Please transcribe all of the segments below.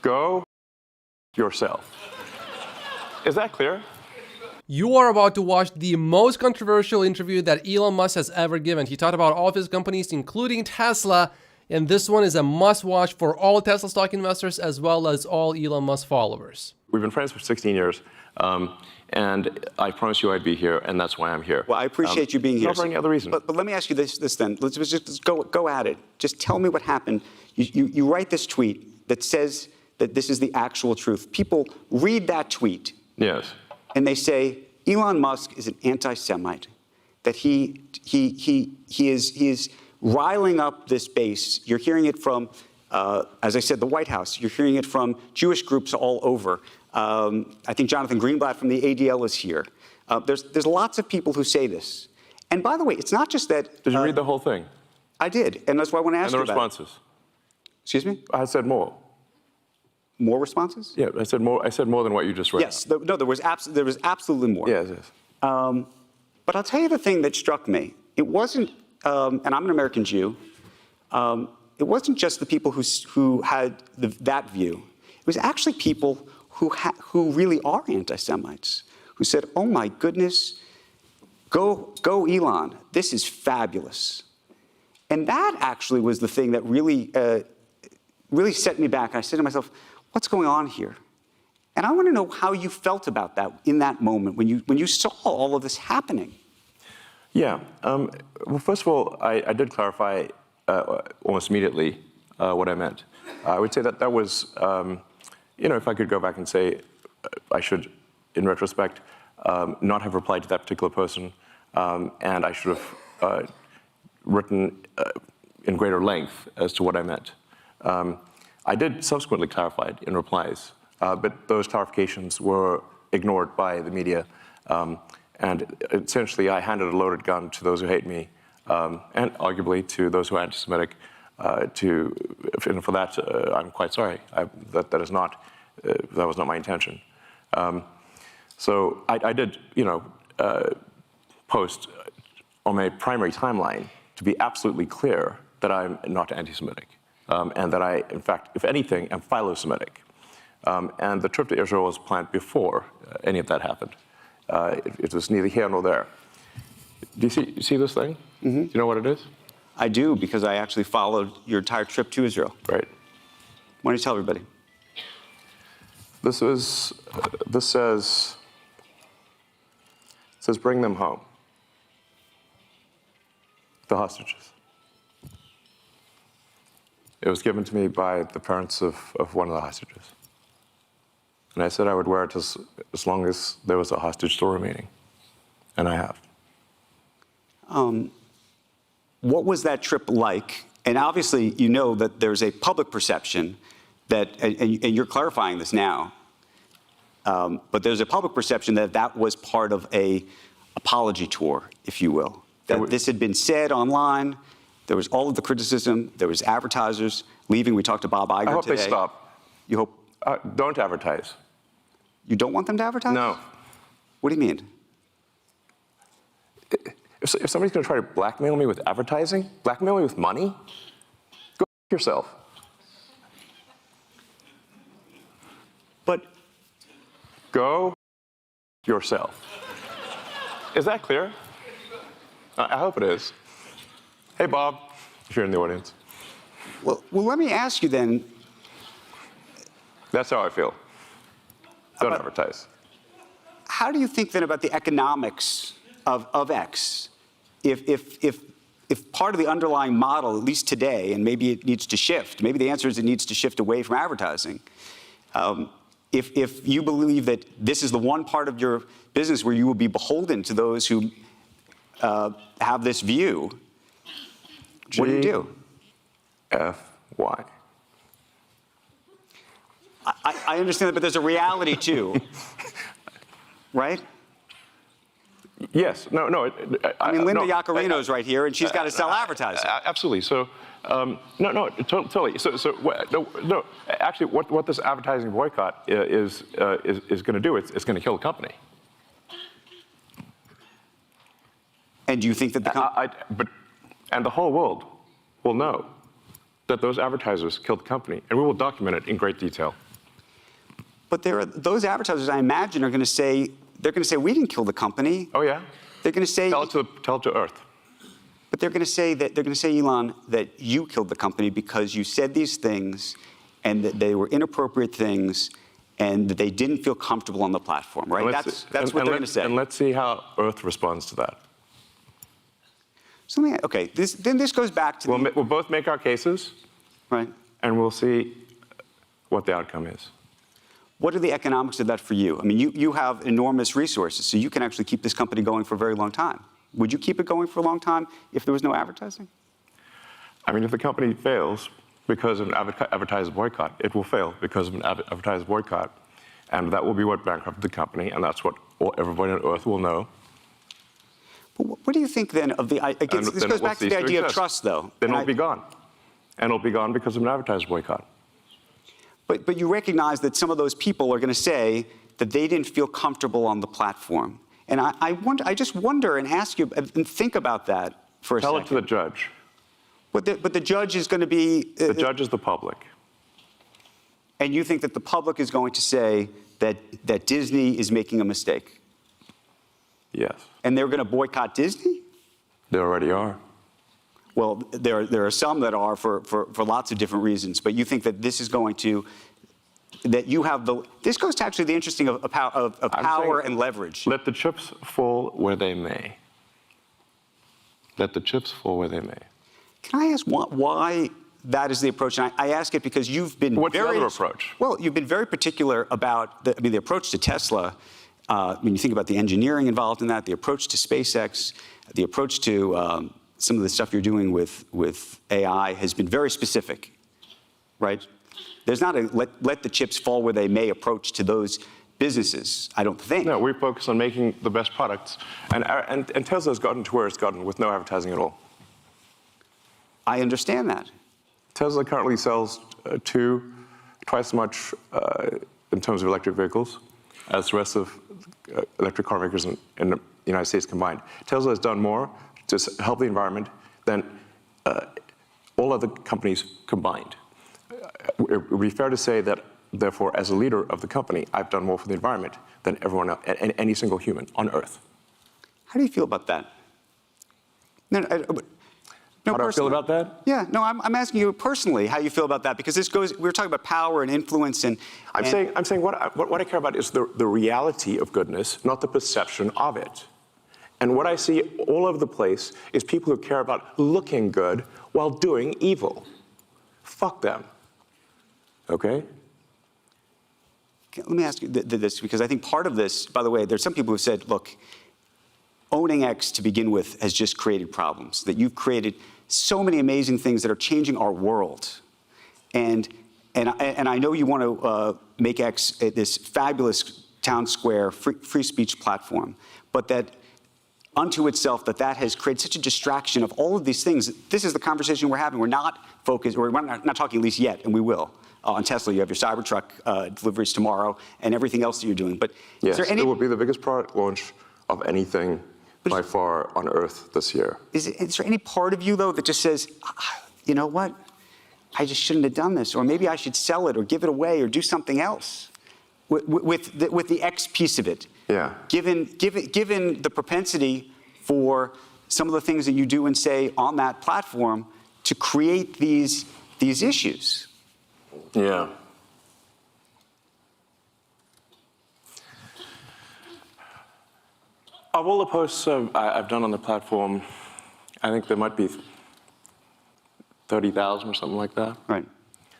Go yourself. Is that clear? You are about to watch the most controversial interview that Elon Musk has ever given. He talked about all of his companies, including Tesla, and this one is a must-watch for all Tesla stock investors as well as all Elon Musk followers. We've been friends for 16 years, and I promised you I'd be here, and that's why I'm here. Well, I appreciate you being here. Not for any other reason. But let me ask you this then. Let's just go at it. Just tell me what happened. You write this tweet that says that this is the actual truth. People read that tweet. Yes. And they say Elon Musk is an anti-Semite, that he is riling up this base. You're hearing it from, as I said, the White House. You're hearing it from Jewish groups all over. I think Jonathan Greenblatt from the ADL is here. There's lots of people who say this. And by the way, it's not just that. Did you read the whole thing? I did, and that's why I want to ask you about it. And the responses? Excuse me? I said more. More responses? Yeah, I said more than what you just read. Yes, no, there was absolutely more. Yes. But I'll tell you the thing that struck me. It wasn't, and I'm an American Jew, it wasn't just the people who had that view. It was actually people who really are anti-Semites, who said, oh my goodness, go Elon, this is fabulous. And that actually was the thing that really set me back. I said to myself, what's going on here? And I want to know how you felt about that in that moment when you saw all of this happening. Yeah. Well, first of all, I did clarify almost immediately what I meant. I would say that was, if I could go back and say I should, in retrospect, not have replied to that particular person, and I should have written in greater length as to what I meant. I did subsequently clarify it in replies, but those clarifications were ignored by the media. And essentially, I handed a loaded gun to those who hate me, and arguably to those who are anti-Semitic. And for that, I'm quite sorry. That was not my intention. So I did, post on my primary timeline to be absolutely clear that I'm not anti-Semitic, and that I, in fact, if anything, am philo-Semitic. And the trip to Israel was planned before any of that happened. It was neither here nor there. Do you see this thing? Mm-hmm. Do you know what it is? I do, because I actually followed your entire trip to Israel. Right. Why don't you tell everybody? This says bring them home. The hostages. It was given to me by the parents of one of the hostages. And I said I would wear it as long as there was a hostage still remaining. And I have. What was that trip like? And obviously, you know that there's a public perception that, and you're clarifying this now, but there's a public perception that that was part of a apology tour, if you will. That this had been said online. There was all of the criticism. There was advertisers leaving. We talked to Bob Iger today. I hope they stop. You hope? Don't advertise. You don't want them to advertise? No. What do you mean? If somebody's going to try to blackmail me with advertising, blackmail me with money, go yourself. But go yourself. Is that clear? I hope it is. Hey, Bob, if you're in the audience. Well, let me ask you then. That's how I feel. Don't advertise. How do you think then about the economics of X? If part of the underlying model, at least today, and maybe it needs to shift, maybe the answer is it needs to shift away from advertising. If you believe that this is the one part of your business where you will be beholden to those who have this view, what do you do? F-Y. I understand that, but there's a reality too, right? Yes. No. I mean, Linda Yaccarino's right here, and she's got to sell advertising. Absolutely. So, no, totally. No. Actually, what this advertising boycott is going to do, it's going to kill the company. And do you think that the and the whole world will know that those advertisers killed the company, and we will document it in great detail. But those advertisers, I imagine, are going to say, we didn't kill the company. Oh, yeah? They're going to say, Tell it to Earth. but they're going to say, Elon, that you killed the company because you said these things and that they were inappropriate things and that they didn't feel comfortable on the platform, right? That's what they're going to say. And let's see how Earth responds to that. So this goes back to We'll both make our cases, right? and we'll see what the outcome is. What are the economics of that for you? I mean, you have enormous resources, so you can actually keep this company going for a very long time. Would you keep it going for a long time if there was no advertising? I mean, if the company fails because of an advertiser boycott, it will fail because of an advertiser boycott. And that will be what bankrupted the company, and that's what everybody on Earth will know. But what do you think then of the, this goes back to the idea of trust, though. Then it'll be gone. And it'll be gone because of an advertiser boycott. But you recognize that some of those people are going to say that they didn't feel comfortable on the platform. And I just wonder and ask you and think about that for a second. Tell it to the judge. But the judge is going to be... The judge is the public. And you think that the public is going to say that Disney is making a mistake? Yes. And they're going to boycott Disney? They already are. Well, there are some that are for lots of different reasons. But you think that this is going to... that you have the... This goes to actually the interesting of power and leverage. Let the chips fall where they may. Let the chips fall where they may. Can I ask why that is the approach? And I ask it because you've been What's the other approach? Well, you've been very particular about the approach to Tesla. When you think about the engineering involved in that, the approach to SpaceX, the approach to some of the stuff you're doing with AI has been very specific, right? There's not a let the chips fall where they may approach to those businesses, I don't think. No, we focus on making the best products. And Tesla's gotten to where it's gotten with no advertising at all. I understand that. Tesla currently sells twice as much in terms of electric vehicles as the rest of electric car makers in the United States combined. Tesla has done more to help the environment than all other companies combined. It would be fair to say that, therefore, as a leader of the company, I've done more for the environment than everyone else, and any single human on Earth. How do you feel about that? No, how do I feel about that? Yeah, no, I'm asking you personally how you feel about that, because this goes, we're talking about power and influence and... I'm saying what I care about is the reality of goodness, not the perception of it. And what I see all over the place is people who care about looking good while doing evil. Fuck them. Okay? Let me ask you this, because I think part of this, by the way, there's some people who said, look, owning X to begin with has just created problems, that you've created so many amazing things that are changing our world. And I know you want to make X this fabulous town square free speech platform, but that unto itself, that has created such a distraction of all of these things. This is the conversation we're having. We're not focused, or we're not talking at least yet, and we will. On Tesla, you have your Cybertruck deliveries tomorrow and everything else that you're doing. But yes, is there any... it will be the biggest product launch of anything by far on Earth this year. Is there any part of you, though, that just says, you know what? I just shouldn't have done this, or maybe I should sell it or give it away or do something else with the X piece of it? Yeah. Given the propensity for some of the things that you do and say on that platform to create these issues. Yeah. Of all the posts I've done on the platform, I think there might be 30,000 or something like that. Right.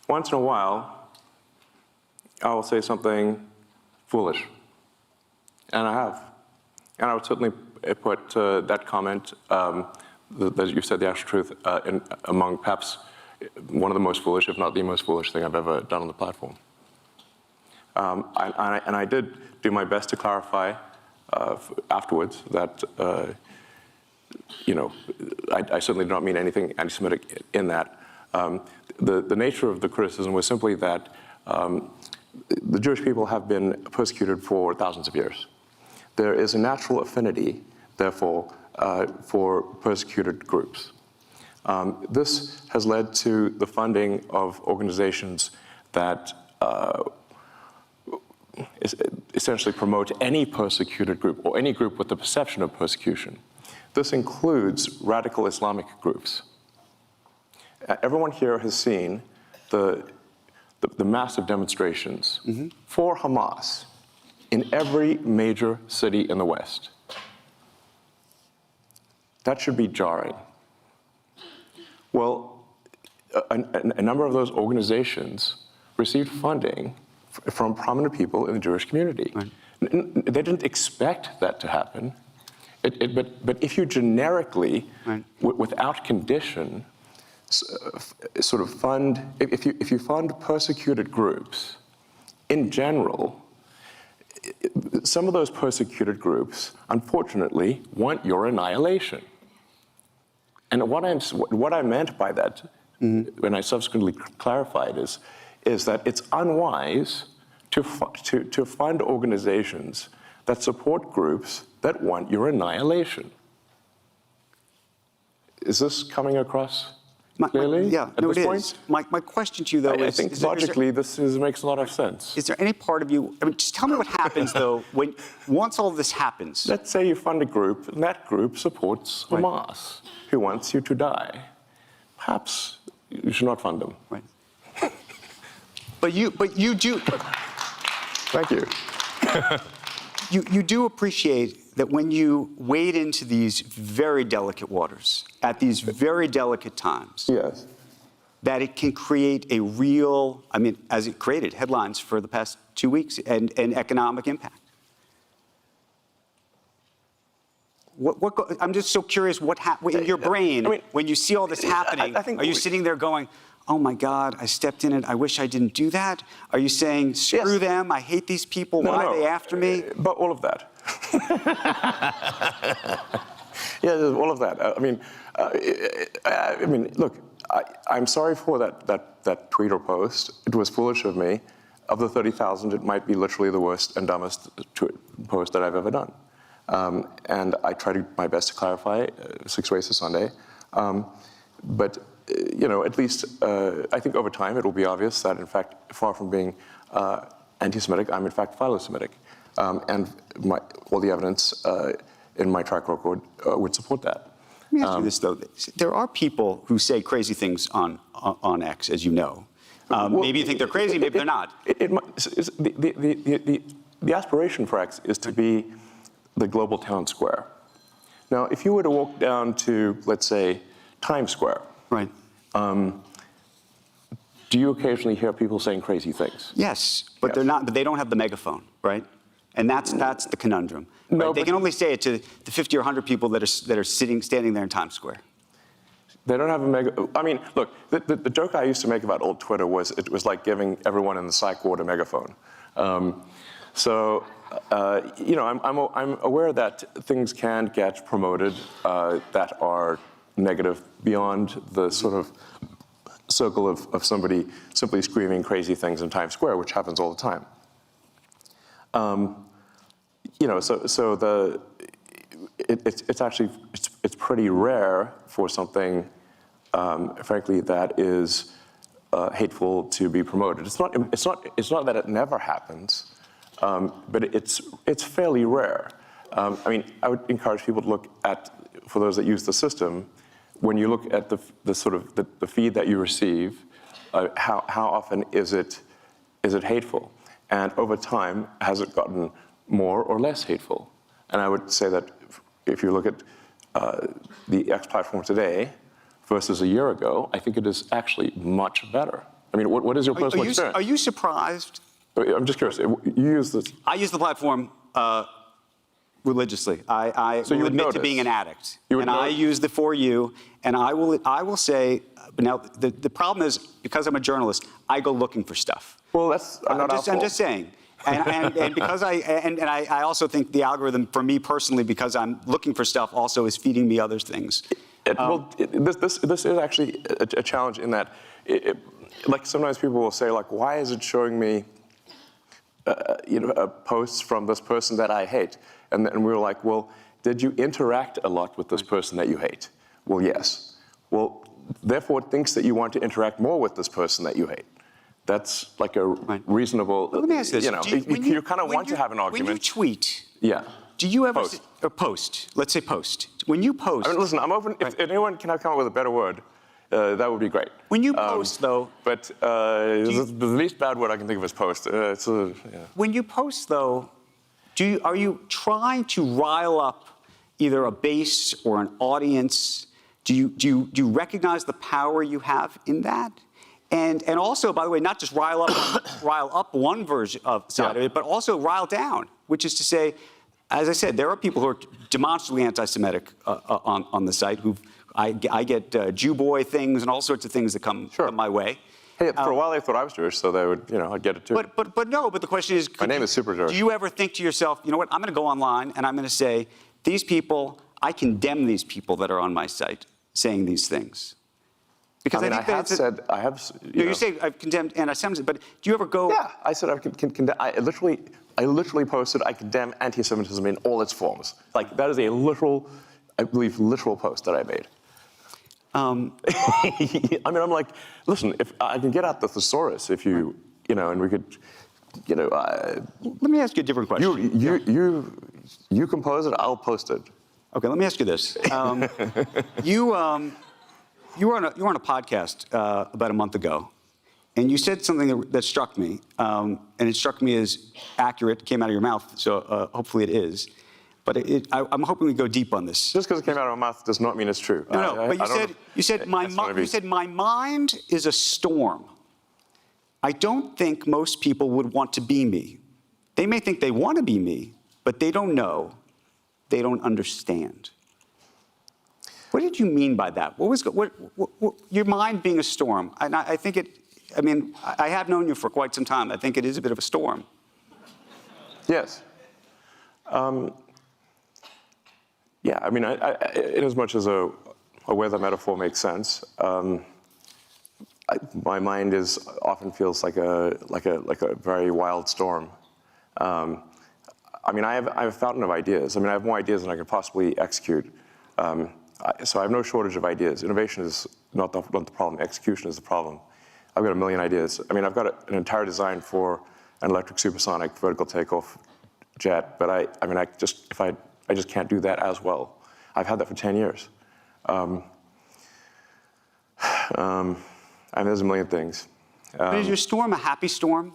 Once in a while, I will say something foolish. And I have. And I would certainly put that comment, that you said the actual truth, among perhaps one of the most foolish, if not the most foolish thing I've ever done on the platform. And I did do my best to clarify afterwards that, I certainly do not mean anything anti-Semitic in that. The nature of the criticism was simply that the Jewish people have been persecuted for thousands of years. There is a natural affinity, therefore, for persecuted groups. This has led to the funding of organizations that essentially promote any persecuted group or any group with the perception of persecution. This includes radical Islamic groups. Everyone here has seen the massive demonstrations for Hamas in every major city in the West. That should be jarring. Well, a number of those organizations received funding from prominent people in the Jewish community. Right. They didn't expect that to happen. But if you generically, right. Without condition, sort of fund, if you fund persecuted groups, in general, some of those persecuted groups, unfortunately, want your annihilation. And what I meant by that, when I subsequently clarified, is that it's unwise to fund organizations that support groups that want your annihilation. Is this coming across clearly? Yeah, at no, this it point? is. My question to you, though, I think logically this makes a lot of sense. Is there any part of you, I mean, just tell me what happens, though, once all this happens? Let's say you fund a group, and that group supports Hamas, who wants you to die. Perhaps you should not fund them. Right. But you do. Thank you. You do appreciate that when you wade into these very delicate waters at these very delicate times, Yes. that it can create a real, I mean, as it created headlines for the past 2 weeks, and economic impact. I'm just so curious what in your brain, I mean, when you see all this happening, I think are you sitting there going, oh my God, I stepped in it, I wish I didn't do that? Are you saying, screw them, I hate these people, why are they after me? But all of that. Yeah, all of that. I mean, look, I'm sorry for that tweet or post. It was foolish of me. Of the 30,000, it might be literally the worst and dumbest post that I've ever done. And I tried my best to clarify 6 ways to Sunday. But at least I think over time it will be obvious that, in fact, far from being anti-Semitic, I'm in fact philo-Semitic. And all the evidence in my track record would support that. Let me ask you this, though. There are people who say crazy things on X, as you know. Maybe you think they're crazy, maybe they're not. The aspiration for X is to be the global town square. Now, if you were to walk down to, let's say, Times Square, Right. Do you occasionally hear people saying crazy things? Yes, but Yes. they're not. But they don't have the megaphone, right? And that's the conundrum. Right? No, They but can only say it to the 50 or 100 people that are standing there in Times Square. They don't have a I mean, look, the joke I used to make about old Twitter was it was like giving everyone in the psych ward a megaphone. I'm aware that things can get promoted that are negative beyond the sort of circle of somebody simply screaming crazy things in Times Square, which happens all the time. It's pretty rare for something, frankly, that is hateful to be promoted. It's not that it never happens, but it's fairly rare. I mean, I would encourage people to look at, for those that use the system, when you look at the feed that you receive, how often is it hateful, and over time has it gotten more or less hateful? And I would say that if you look at the X platform today versus a year ago, I think it is actually much better. I mean, what is your personal experience? Are you surprised? I'm just curious. You use this. I use the platform religiously. I So you will would admit to notice. being an addict, You would and I notice. use the For You, and I will say. Now the problem is, because I'm a journalist, I go looking for stuff. Well, that's not our I'm fault. just saying. And because I also think the algorithm, for me personally, because I'm looking for stuff, also is feeding me other things. This is actually a challenge in that, like sometimes people will say, like, why is it showing me, posts from this person that I hate? And we were like, well, did you interact a lot with this person that you hate? Well, yes. Well, therefore it thinks that you want to interact more with this person that you hate. that's like a reasonable. Let me ask this: You know, you kind of want to have an argument. When you tweet, yeah. do you ever Post. or post? Let's say post. When you post, I mean, listen, I'm open. If anyone can come up with a better word, that would be great. when you post, though, But the least bad word I can think of is post. Yeah. when you post, though, are you trying to rile up either a base or an audience? Do you recognize the power you have in that? And also, by the way, not just rile up one version side of it, but also rile down, which is to say, as I said, there are people who are demonstrably anti-Semitic on the site. I get Jew boy things and all sorts of things that come my way. Hey, for a while they thought I was Jewish, so they would, I'd get it too. But the question is, my name is Super Jewish. Do you ever think to yourself, you know what? I'm going to go online and I'm going to say, these people, I condemn these people that are on my site saying these things. Because I mean, I have. You say I've condemned anti-Semitism, but do you ever go? Yeah, I said I can condemn. I literally posted I condemn anti-Semitism in all its forms. Like that is a literal, I believe, literal post that I made. I mean, I'm like, listen, if I can get out the thesaurus, if you and we could, Let me ask you a different question. You compose it, I'll post it. Okay, let me ask you this. You were on a podcast about a month ago, and you said something that struck me, and it struck me as accurate. It came out of your mouth, so hopefully it is. But I'm hoping we go deep on this. Just because it came out of my mouth does not mean it's true. No, but you said my mind is a storm. I don't think most people would want to be me. They may think they want to be me, but they don't know. They don't understand. What did you mean by that? What was your mind being a storm? And I think I mean, I have known you for quite some time. I think it is a bit of a storm. Yes. Yeah, I mean, in as much as a weather metaphor makes sense, my mind often feels like a very wild storm. I mean, I have a fountain of ideas. I mean, I have more ideas than I can possibly execute. So I have no shortage of ideas. Innovation is not the problem. Execution is the problem. I've got a million ideas. I mean, I've got an entire design for an electric supersonic vertical takeoff jet, but I just can't do that as well. I've had that for 10 years. And there's a million things. But is your storm a happy storm?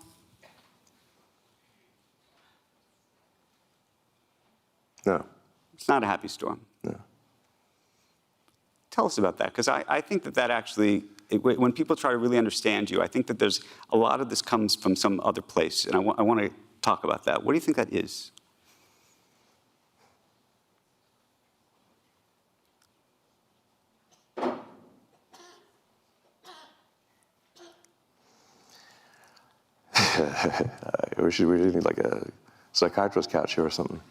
No. It's not a happy storm. No. Tell us about that, because I think that actually, when people try to really understand you, I think that there's a lot of this comes from some other place, and I want to talk about that. What do you think that is? We should need like a psychiatrist couch here or something.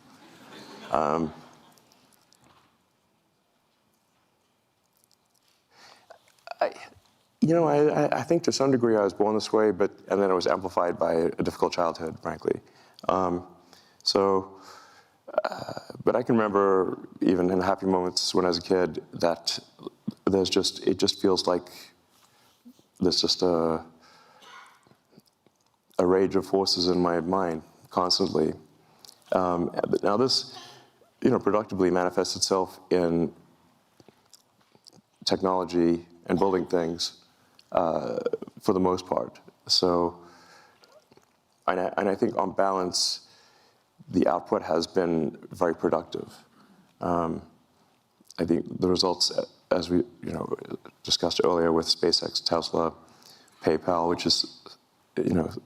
I think to some degree I was born this way, and then it was amplified by a difficult childhood, frankly. But I can remember even in happy moments when I was a kid that it just feels like there's just a rage of forces in my mind constantly. But now this, productively manifests itself in technology and building things for the most part. So, and I think on balance, the output has been very productive. I think the results, as we discussed earlier with SpaceX, Tesla, PayPal, which is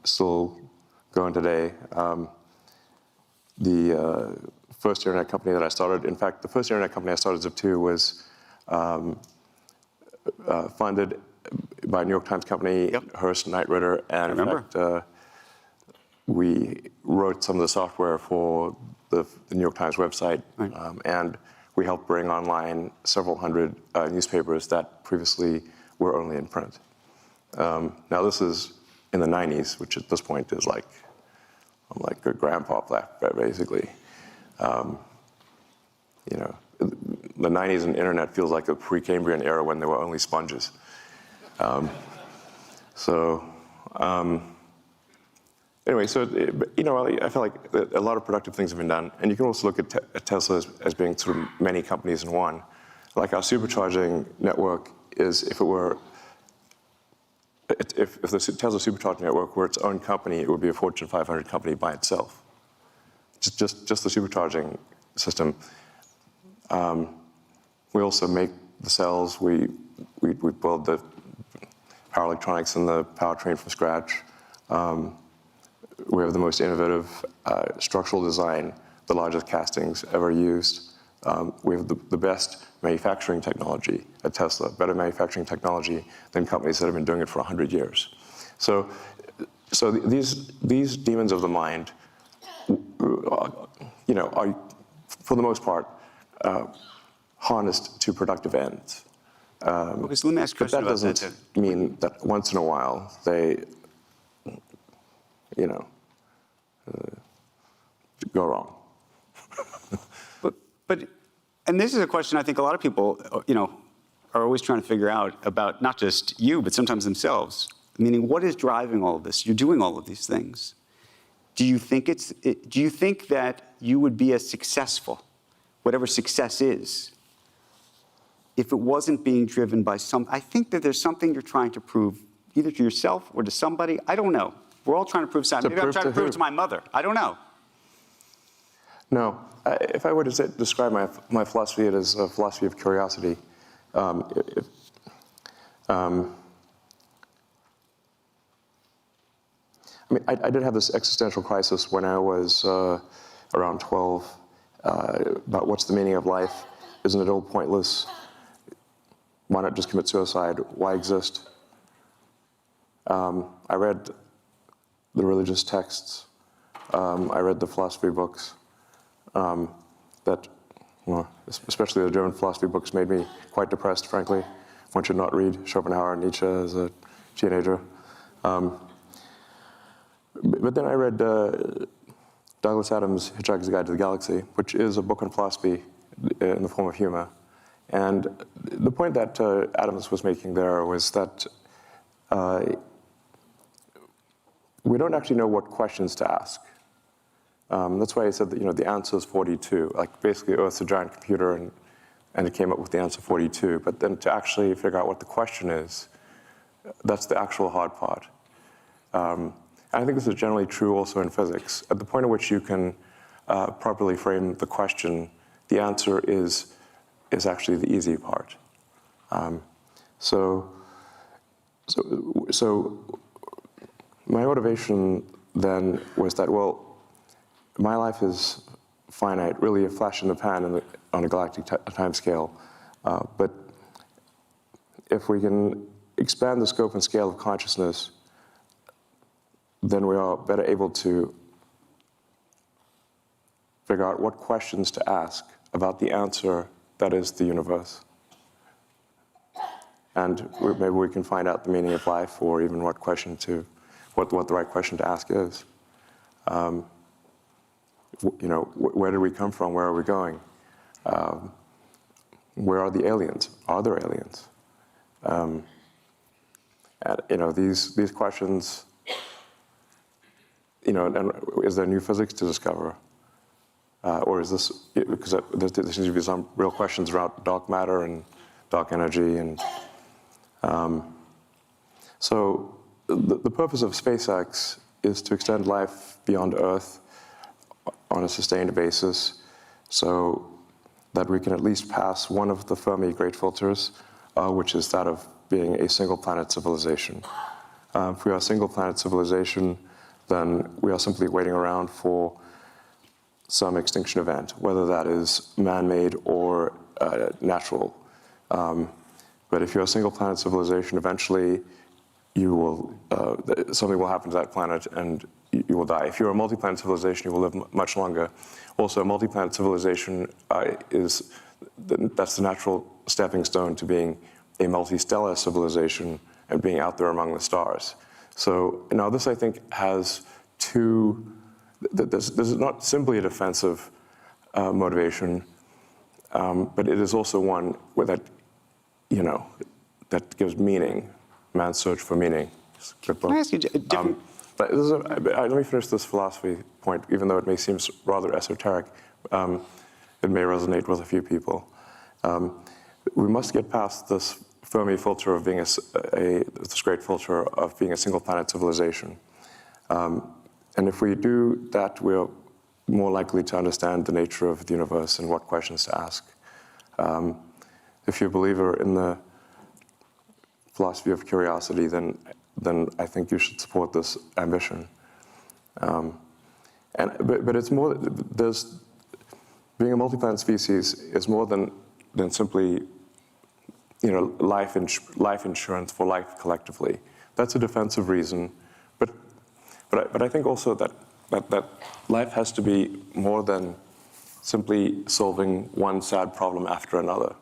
still going today. The first internet company that I started, in fact, the first internet company I started, Zip2, was funded by a New York Times company, Hearst Knight Ridder, and in fact, we wrote some of the software for the New York Times website, and we helped bring online several hundred newspapers that previously were only in print. Now this is in the 90s, which at this point is like, I'm like a grandpa, basically. The 90s and internet feels like a Precambrian era when there were only sponges. So Anyway, so, I feel like a lot of productive things have been done. And you can also look at Tesla as being sort of many companies in one. Like our supercharging network is, if the Tesla supercharging network were its own company, it would be a Fortune 500 company by itself. Just the supercharging system. We also make the cells. We build the power electronics and the powertrain from scratch. We have the most innovative structural design, the largest castings ever used. We have the best manufacturing technology at Tesla, better manufacturing technology than companies that have been doing it for 100 years. So these demons of the mind, are, for the most part, harnessed to productive ends. Okay, so let me ask a But question that about that. doesn't mean that once in a while they, go wrong. But, and this is a question I think a lot of people, are always trying to figure out about not just you, but sometimes themselves. Meaning, what is driving all of this? You're doing all of these things. Do you think that you would be as successful, whatever success is, if it wasn't being driven by I think that there's something you're trying to prove, either to yourself or to somebody. I don't know. We're all trying to prove something. Maybe I'm trying to prove it to my mother. I don't know. No. If I were to describe my philosophy, it is a philosophy of curiosity. I did have this existential crisis when I was around 12 about what's the meaning of life? Isn't it all pointless? Why not just commit suicide? Why exist? I read the religious texts. I read the philosophy books that, especially the German philosophy books, made me quite depressed, frankly. One should not read Schopenhauer and Nietzsche as a teenager. But then I read Douglas Adams' Hitchhiker's Guide to the Galaxy, which is a book on philosophy in the form of humor. And the point that Adams was making there was that we don't actually know what questions to ask. That's why he said that, the answer is 42. Like, basically, Earth's a giant computer, and it came up with the answer 42. But then to actually figure out what the question is, that's the actual hard part. And I think this is generally true also in physics. At the point at which you can properly frame the question, the answer is actually the easy part. So my motivation then was that, well, my life is finite, really a flash in the pan on a galactic time scale. But if we can expand the scope and scale of consciousness, then we are better able to figure out what questions to ask about the answer that is the universe. And maybe we can find out the meaning of life, or even what the right question to ask is. Where did we come from? Where are we going? Where are the aliens? Are there aliens? And these questions, and is there new physics to discover? Or is this, because there seems to be some real questions around dark matter and dark energy. And so the purpose of SpaceX is to extend life beyond Earth on a sustained basis, so that we can at least pass one of the Fermi great filters, which is that of being a single planet civilization. If we are a single planet civilization, then we are simply waiting around for some extinction event, whether that is man-made or natural. But if you're a single planet civilization, eventually something will happen to that planet and you will die. If you're a multi-planet civilization, you will live much longer. Also, a multi-planet civilization that's the natural stepping stone to being a multi-stellar civilization and being out there among the stars. So now this, I think, has this is not simply a defensive motivation, but it is also one where that gives meaning, man's search for meaning. Good book. Can I ask you a different? But let me finish this philosophy point, even though it may seem rather esoteric. It may resonate with a few people. We must get past this Fermi filter of being this great filter of being a single-planet civilization. And if we do that, we're more likely to understand the nature of the universe and what questions to ask. If you're a believer in the philosophy of curiosity, then I think you should support this ambition. But it's more. Being a multi-planet species is more than simply, life insurance for life collectively. That's a defensive reason, but I think also that life has to be more than simply solving one sad problem after another.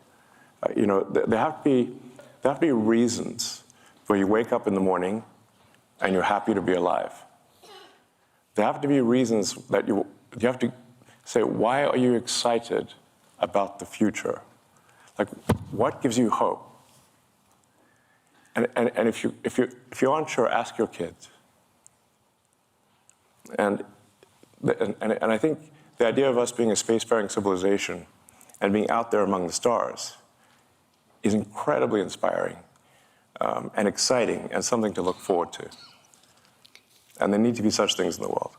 There have to be reasons where you wake up in the morning and you're happy to be alive. There have to be reasons that you have to say, why are you excited about the future? Like, what gives you hope? And if you aren't sure, ask your kids. And I think the idea of us being a spacefaring civilization and being out there among the stars is incredibly inspiring and exciting and something to look forward to. And there need to be such things in the world.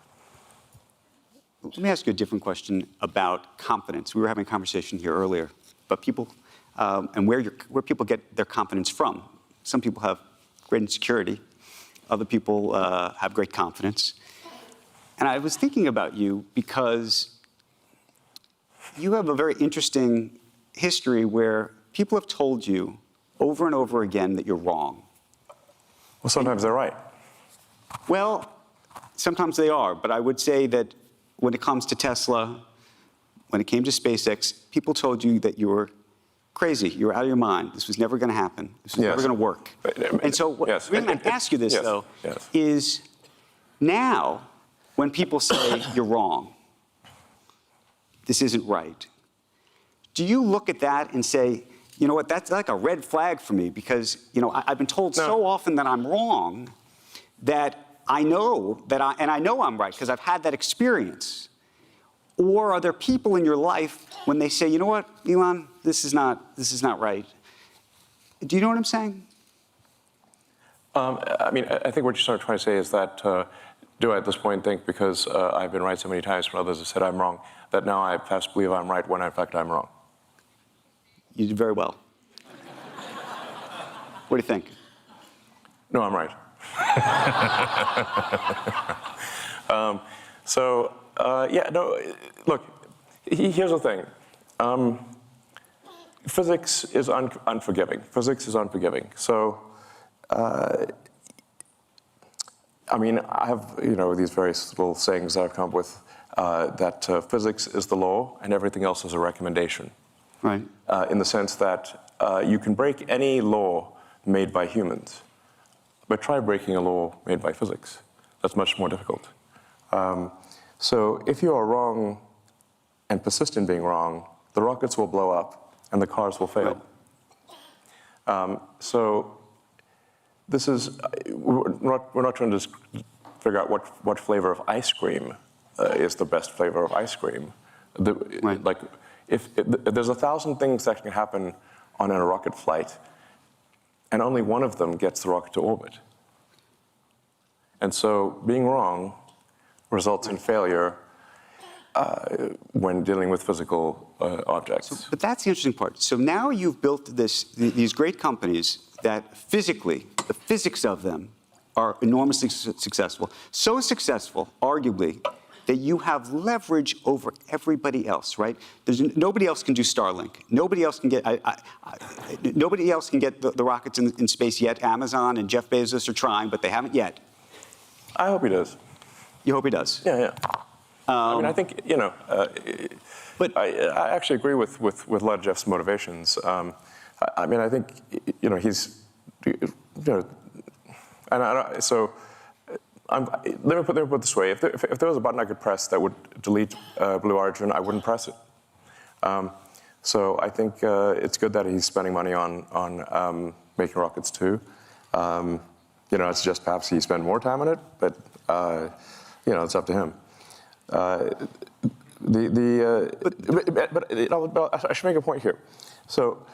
Let me ask you a different question about confidence. We were having a conversation here earlier about people and where people get their confidence from. Some people have great insecurity. Other people have great confidence. And I was thinking about you because you have a very interesting history where people have told you over and over again that you're wrong. Well, sometimes they're right. Well, sometimes they are, but I would say that when it comes to Tesla, when it came to SpaceX, people told you that you were crazy, you were out of your mind. This was never going to happen. This was never going to work. And so the reason I ask you this, though, is now when people say you're wrong, this isn't right, do you look at that and say, you know what, that's like a red flag for me because, I've been told so often that I'm wrong that I know I'm right because I've had that experience. Or are there people in your life when they say, you know what, Elon, this is not right? Do you know what I'm saying? I think what you're sort of trying to say is that do I at this point think because I've been right so many times when others have said I'm wrong, that now I perhaps believe I'm right when in fact I'm wrong? You did very well. What do you think? No, I'm right. Look, here's the thing. Physics is unforgiving. Physics is unforgiving. So, I have, these various little sayings that I've come up with, that physics is the law and everything else is a recommendation. Right. In the sense that you can break any law made by humans, but try breaking a law made by physics. That's much more difficult. So if you are wrong and persist in being wrong, the rockets will blow up and the cars will fail. Right. So this is, we're not trying to figure out what flavor of ice cream is the best flavor of ice cream. Right. Like, if there's 1,000 things that can happen on a rocket flight, and only one of them gets the rocket to orbit. And so being wrong results in failure when dealing with physical objects. But that's the interesting part. So now you've built these great companies that physically, the physics of them are enormously successful. So successful, arguably, that you have leverage over everybody else, right? Nobody else can do Starlink. Nobody else can get the rockets in space yet. Amazon and Jeff Bezos are trying, but they haven't yet. I hope he does. You hope he does? Yeah. I think, but I actually agree with a lot of Jeff's motivations. I think, he's, let me put it this way. If there was a button I could press that would delete Blue Origin, I wouldn't press it. So I think it's good that he's spending money on making rockets too. I suggest perhaps he spend more time on it, but it's up to him. But I should make a point here. So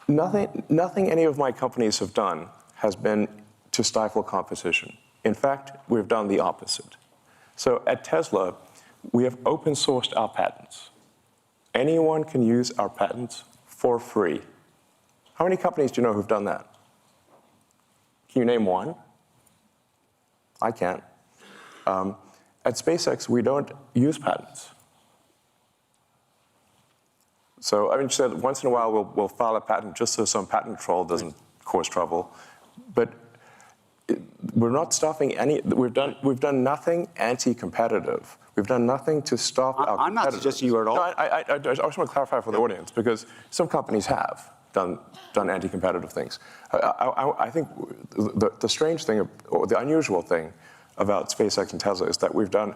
nothing any of my companies have done has been to stifle competition. In fact, we've done the opposite. So at Tesla, we have open sourced our patents. Anyone can use our patents for free. How many companies do you know who've done that? Can you name one? I can't. At SpaceX, we don't use patents. So, once in a while, we'll file a patent just so some patent troll doesn't cause trouble. But we're not stopping any. We've done nothing anti-competitive. We've done nothing to stop our competitors. I'm not suggesting you are at all. No, I just want to clarify for the audience, because some companies have done anti-competitive things. I think the strange thing, or the unusual thing about SpaceX and Tesla is that we've done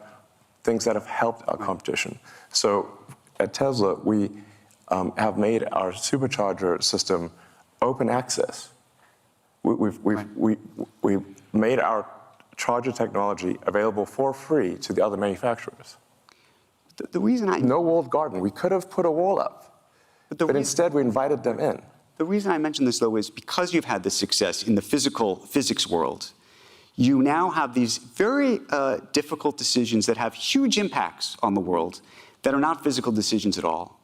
things that have helped our competition. So at Tesla, we have made our supercharger system open access. We've made our charger technology available for free to the other manufacturers. The reason No walled garden. We could have put a wall up, but instead we invited them in. The reason I mention this, though, is because you've had this success in the physics world, you now have these very difficult decisions that have huge impacts on the world that are not physical decisions at all.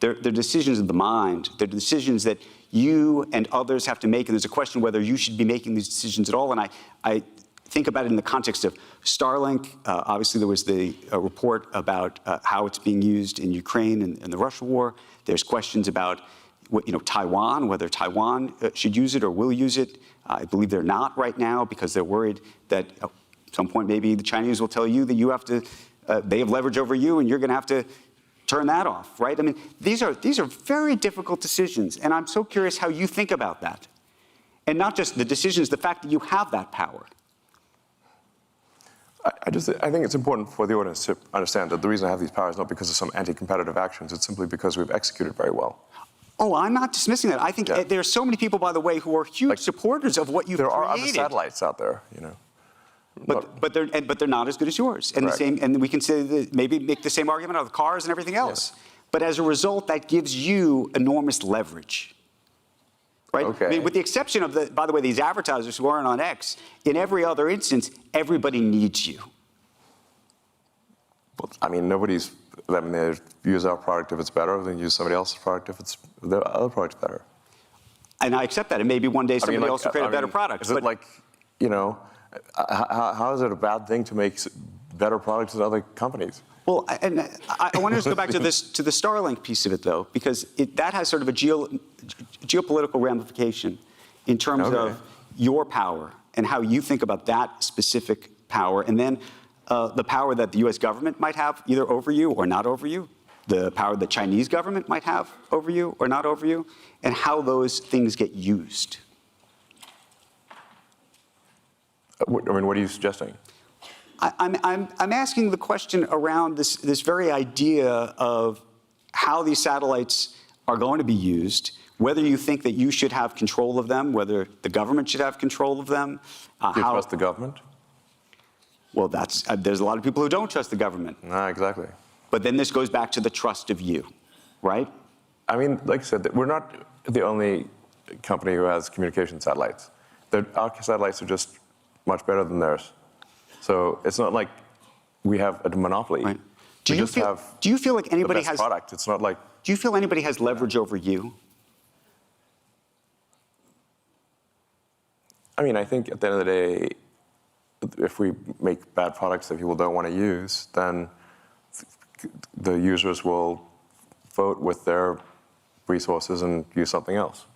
They're decisions of the mind. They're decisions that you and others have to make, and there's a question whether you should be making these decisions at all. And I think about it in the context of Starlink. Obviously, there was the report about how it's being used in Ukraine and the Russia war. There's questions about Taiwan, whether Taiwan should use it or will use it. I believe they're not right now because they're worried that at some point maybe the Chinese will tell you that you have to, they have leverage over you and you're going to have to turn that off, right? I mean, these are very difficult decisions, and I'm so curious how you think about that. And not just the decisions, the fact that you have that power. I think it's important for the audience to understand that the reason I have these powers is not because of some anti-competitive actions. It's simply because we've executed very well. Oh, I'm not dismissing that. I think there are so many people, by the way, who are huge supporters of what you've created. There are other satellites out there, But they're not as good as yours. And and we can say that maybe make the same argument out of cars and everything else. Yeah. But as a result, that gives you enormous leverage. Right? Okay. I mean, with the exception of by the way, these advertisers who aren't on X, in every other instance, everybody needs you. Well, they use our product if it's better, then use somebody else's product if the other product's better. And I accept that. And maybe one day somebody else will create a better product. Is it how is it a bad thing to make better products than other companies? Well, and I want to just go back to the Starlink piece of it, though, because that has sort of a geopolitical ramification in terms of your power and how you think about that specific power, and then the power that the U.S. government might have either over you or not over you, the power the Chinese government might have over you or not over you, and how those things get used. What are you suggesting? I'm asking the question around this very idea of how these satellites are going to be used, whether you think that you should have control of them, whether the government should have control of them. Do you trust the government? Well, there's a lot of people who don't trust the government. Exactly. But then this goes back to the trust of you, right? Like I said, we're not the only company who has communication satellites. Our satellites are just much better than theirs. So it's not like we have a monopoly. Right. Do you feel like anybody the best product? It's not like. Do you feel anybody has leverage over you? I think at the end of the day, if we make bad products that people don't want to use, then the users will vote with their resources and use something else.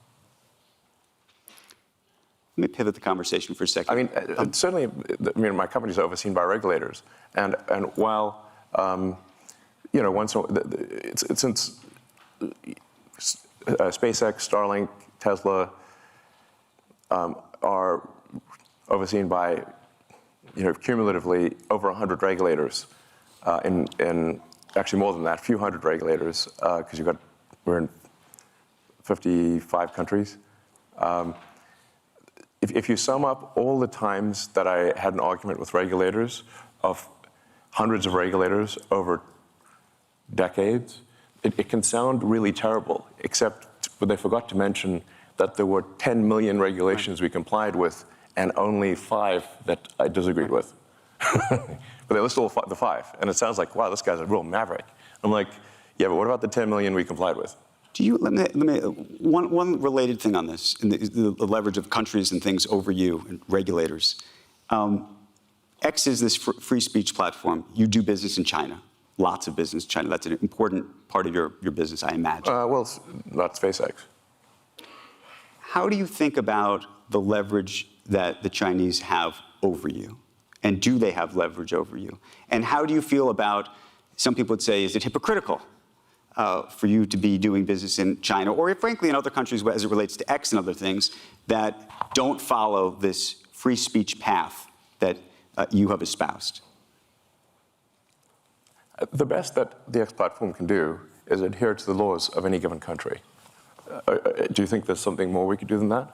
Let me pivot the conversation for a second. Certainly, my company's overseen by regulators, and while since SpaceX, Starlink, Tesla are overseen by cumulatively over 100 regulators, in actually more than that, a few hundred regulators, because we're in 55 countries. if you sum up all the times that I had an argument with regulators, of hundreds of regulators over decades, it can sound really terrible, except they forgot to mention that there were 10 million regulations we complied with and only 5 that I disagreed with. But they listed all the 5, and it sounds like, wow, this guy's a real maverick. I'm like, yeah, but what about the 10 million we complied with? Let me one related thing on this, in the leverage of countries and things over you and regulators. X is this free speech platform. You do business in China, lots of business in China. That's an important part of your business, I imagine. Well, it's not SpaceX. How do you think about the leverage that the Chinese have over you? And do they have leverage over you? And how do you feel about, some people would say, is it hypocritical for you to be doing business in China, or frankly in other countries as it relates to X and other things, that don't follow this free speech path that you have espoused? The best that the X platform can do is adhere to the laws of any given country. Do you think there's something more we could do than that?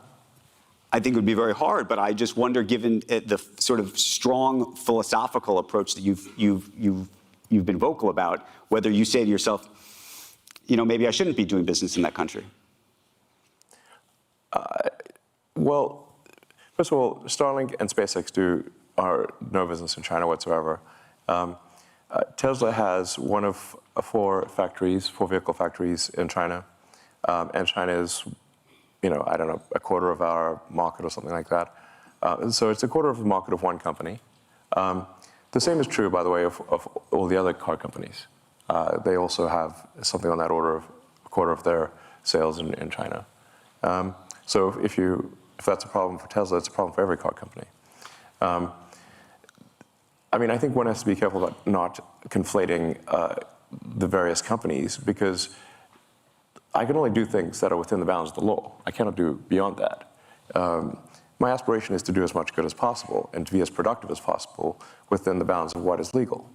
I think it would be very hard, but I just wonder, given the sort of strong philosophical approach that you've been vocal about, whether you say to yourself, you know, maybe I shouldn't be doing business in that country. Well, first of all, Starlink and SpaceX are no business in China whatsoever. Tesla has one of 4 vehicle factories in China, and China is, you know, I don't know, a quarter of our market or something like that. So it's a quarter of the market of one company. The same is true, by the way, of all the other car companies. They also have something on that order of a quarter of their sales in China. So if that's a problem for Tesla, it's a problem for every car company. I mean, I think one has to be careful about not conflating the various companies, because I can only do things that are within the bounds of the law. I cannot do beyond that. My aspiration is to do as much good as possible and to be as productive as possible within the bounds of what is legal.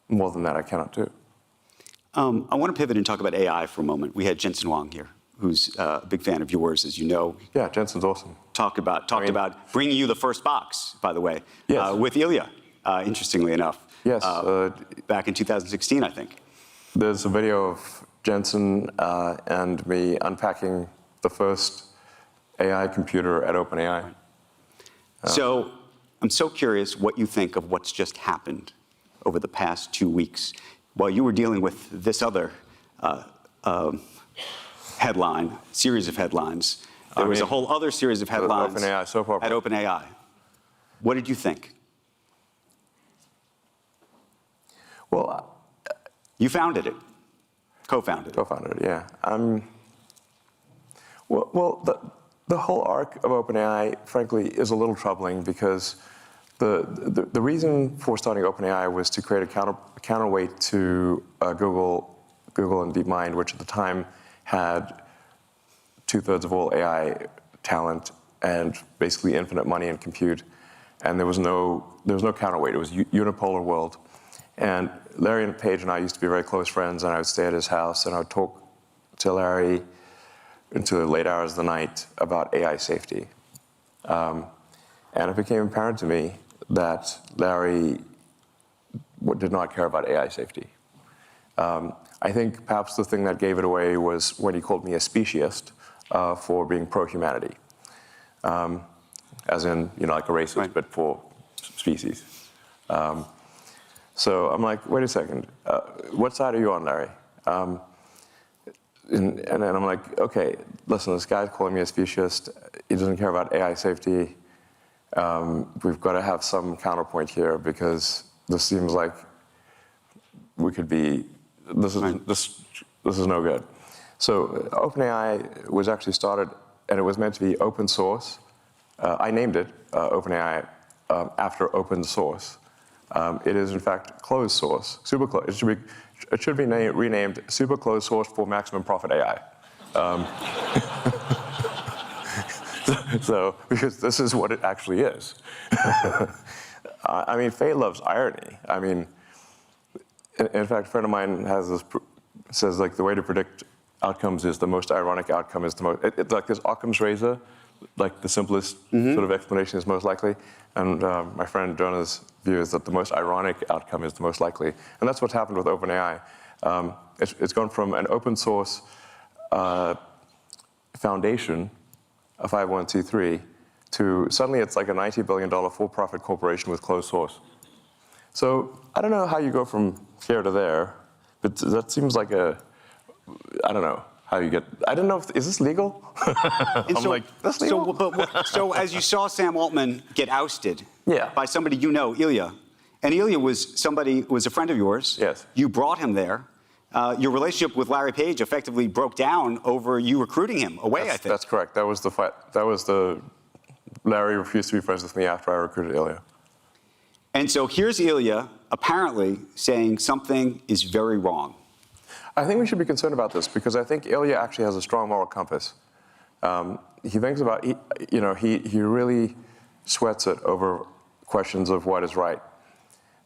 More than that, I cannot do. I want to pivot and talk about AI for a moment. We had Jensen Huang here, who's a big fan of yours, as you know. Yeah, Jensen's awesome. Talked about bringing you the first box, by the way, yes. With Ilya, interestingly enough. Yes. Back in 2016, I think. There's a video of Jensen and me unpacking the first AI computer at OpenAI. So I'm so curious what you think of what's just happened over the past 2 weeks while you were dealing with this other series of headlines. There was a whole other series of headlines OpenAI, so far. at OpenAI. What did you think? Well, you founded it, co-founded it. Co-founded it, yeah. The whole arc of OpenAI, frankly, is a little troubling, because the reason for starting OpenAI was to create a counterweight to Google and DeepMind, which at the time had 2/3 of all AI talent and basically infinite money and compute, and there was no counterweight. It was a unipolar world. And Larry and Paige and I used to be very close friends, and I would stay at his house, and I would talk to Larry into the late hours of the night about AI safety. And it became apparent to me that Larry did not care about AI safety. I think perhaps the thing that gave it away was when he called me a speciesist for being pro-humanity. As in, you know, like a racist, right, but for species. So I'm like, wait a second, what side are you on, Larry? And then I'm like, okay, listen, this guy's calling me a speciesist. He doesn't care about AI safety. We've got to have some counterpoint here, because this seems like we could be, this is no good. So OpenAI was actually started, and it was meant to be open source. I named it OpenAI after open source. It is in fact closed source, super closed. It should be renamed super closed source for maximum profit AI. So, because this is what it actually is. I mean, fate loves irony. I mean, in fact, a friend of mine says, like, the way to predict outcomes is the most ironic outcome is the most, it's like this Occam's razor. like the simplest sort of explanation is most likely. And my friend Jonah's view is that the most ironic outcome is the most likely. And that's what's happened with OpenAI. It's gone from an open source foundation, a 501c3, to suddenly it's like a $90 billion for-profit corporation with closed source. So I don't know how you go from here to there, but that seems like I don't know how you get, I don't know, is this legal? And I'm like, that's legal? So as you saw Sam Altman get ousted Yeah. by somebody you know, Ilya, and Ilya was a friend of yours. Yes. You brought him there. Your relationship with Larry Page effectively broke down over you recruiting him away, I think. That's correct. That was the fight. Larry refused to be friends with me after I recruited Ilya. And so here's Ilya apparently saying something is very wrong. I think we should be concerned about this because I think Ilya actually has a strong moral compass. He thinks about, he really sweats it over questions of what is right.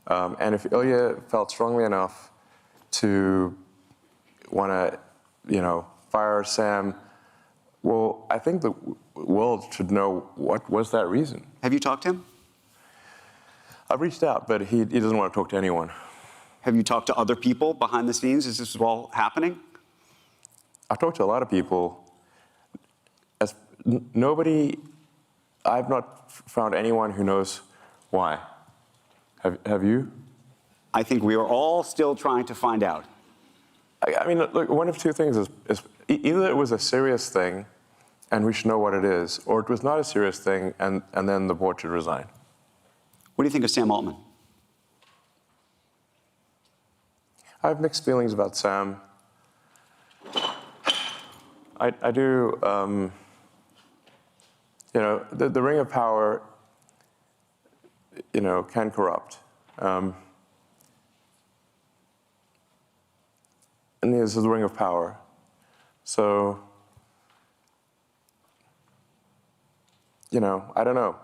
And if Ilya felt strongly enough to want to, fire Sam, well, I think the world should know what was that reason. Have you talked to him? I've reached out, but he doesn't want to talk to anyone. Have you talked to other people behind the scenes as this is all happening? I've talked to a lot of people. I've not found anyone who knows why. Have you? I think we are all still trying to find out. I mean, look, one of two things is either it was a serious thing and we should know what it is, or it was not a serious thing and then the board should resign. What do you think of Sam Altman? I have mixed feelings about Sam. I do, the ring of power, can corrupt. And this is the ring of power. So, I don't know.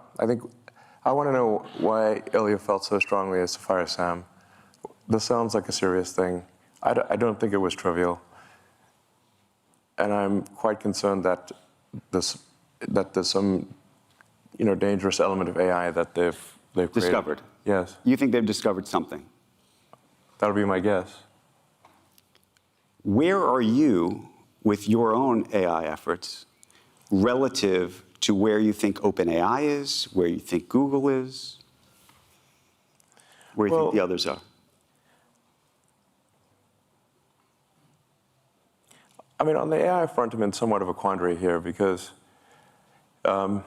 I want to know why Ilya felt so strongly as to fire Sam. This sounds like a serious thing. I don't think it was trivial. And I'm quite concerned that there's some, dangerous element of AI that they've created. Discovered? Yes. You think they've discovered something? That would be my guess. Where are you with your own AI efforts relative to where you think OpenAI is, where you think Google is, where you think the others are? I mean, on the AI front, I'm in somewhat of a quandary here because I've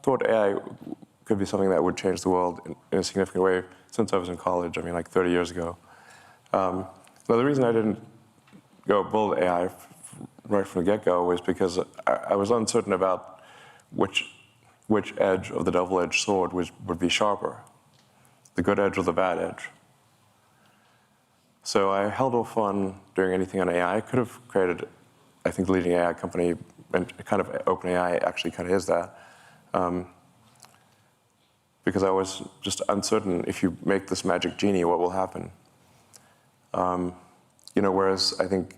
thought AI could be something that would change the world in a significant way since I was in college, like 30 years ago. Now, the reason I didn't go build AI right from the get-go was because I was uncertain about which edge of the double-edged sword would be sharper, the good edge or the bad edge. So I held off on doing anything on AI. I could have created, I think, the leading AI company, and kind of OpenAI actually kind of is that, because I was just uncertain if you make this magic genie, what will happen? Whereas I think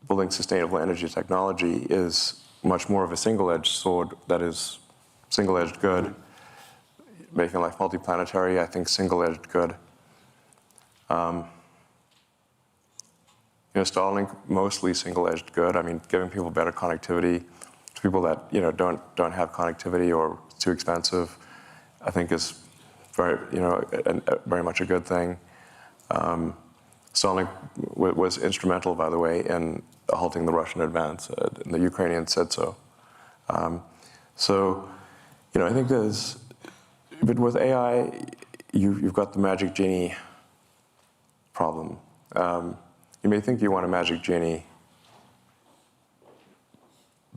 building sustainable energy technology is much more of a single-edged sword that is single-edged good. Making life multiplanetary, I think single-edged good. Starlink, mostly single-edged good. I mean, giving people better connectivity to people that don't have connectivity or too expensive, I think is very very much a good thing. Starlink was instrumental, by the way, in halting the Russian advance, and the Ukrainians said so. I think but with AI, you've got the magic genie problem. You may think you want a magic genie,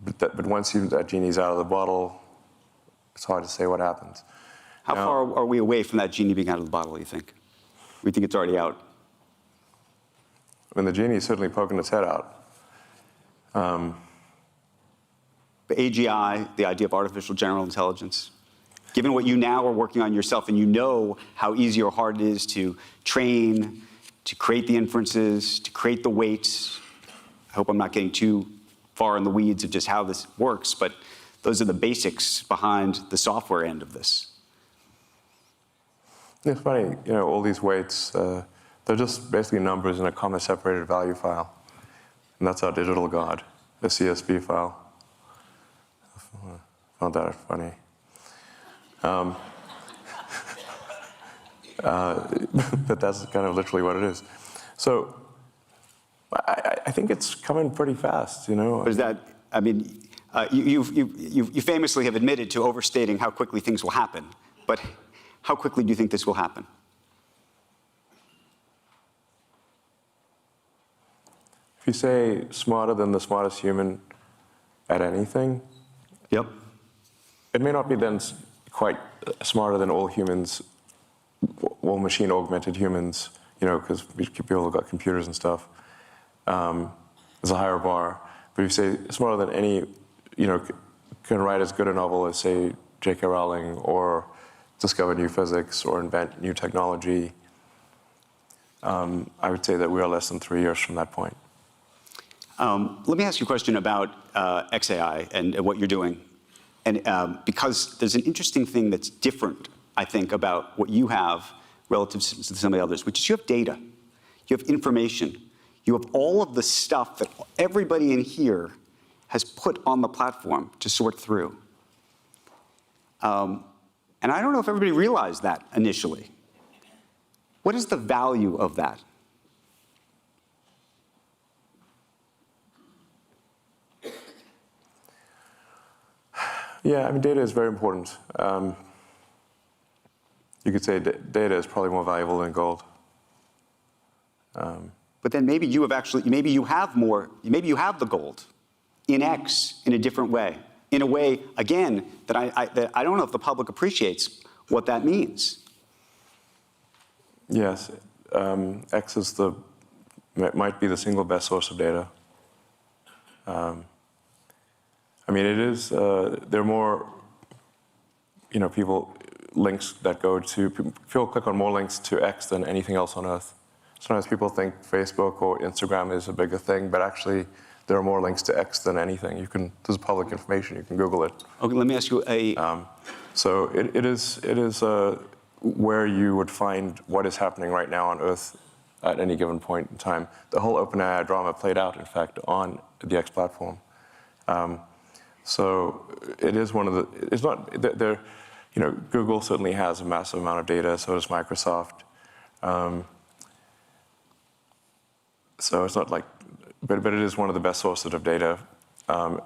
but once that genie's out of the bottle, it's hard to say what happens. How far are we away from that genie being out of the bottle, you think? We think it's already out? I mean, the genie is certainly poking its head out. The AGI, the idea of artificial general intelligence, given what you now are working on yourself, and you know how easy or hard it is to train, to create the inferences, to create the weights. I hope I'm not getting too far in the weeds of just how this works, but those are the basics behind the software end of this. It's funny, all these weights, they're just basically numbers in a comma-separated value file. And that's our digital God, a CSV file. I found that funny. But that's kind of literally what it is. So I think it's coming pretty fast, But is that, I mean, you famously have admitted to overstating how quickly things will happen. But how quickly do you think this will happen? If you say smarter than the smartest human at anything, Yep. it may not be then quite smarter than all humans, all machine-augmented humans, because people have got computers and stuff. There's a higher bar. But if you say smarter than any, can write as good a novel as, say, J.K. Rowling, or discover new physics, or invent new technology, I would say that we are less than 3 years from that point. Let me ask you a question about XAI and what you're doing. And because there's an interesting thing that's different, I think, about what you have relative to some of the others, which is you have data, you have information, you have all of the stuff that everybody in here has put on the platform to sort through. And I don't know if everybody realized that initially. What is the value of that? Yeah, I mean, data is very important. You could say data is probably more valuable than gold. But then maybe you have actually, maybe you have the gold in X in a different way. In a way, again, that I don't know if the public appreciates what that means. Yes, X is might be the single best source of data. I mean, it is, there are more, links that go to, people click on more links to X than anything else on Earth. Sometimes people think Facebook or Instagram is a bigger thing, but actually there are more links to X than anything. This is public information, you can Google it. Okay, let me ask you So it is where you would find what is happening right now on Earth at any given point in time. The whole OpenAI drama played out, in fact, on the X platform. So it is one of the, it's not, Google certainly has a massive amount of data, so does Microsoft. So it's not like, but it is one of the best sources of data. Can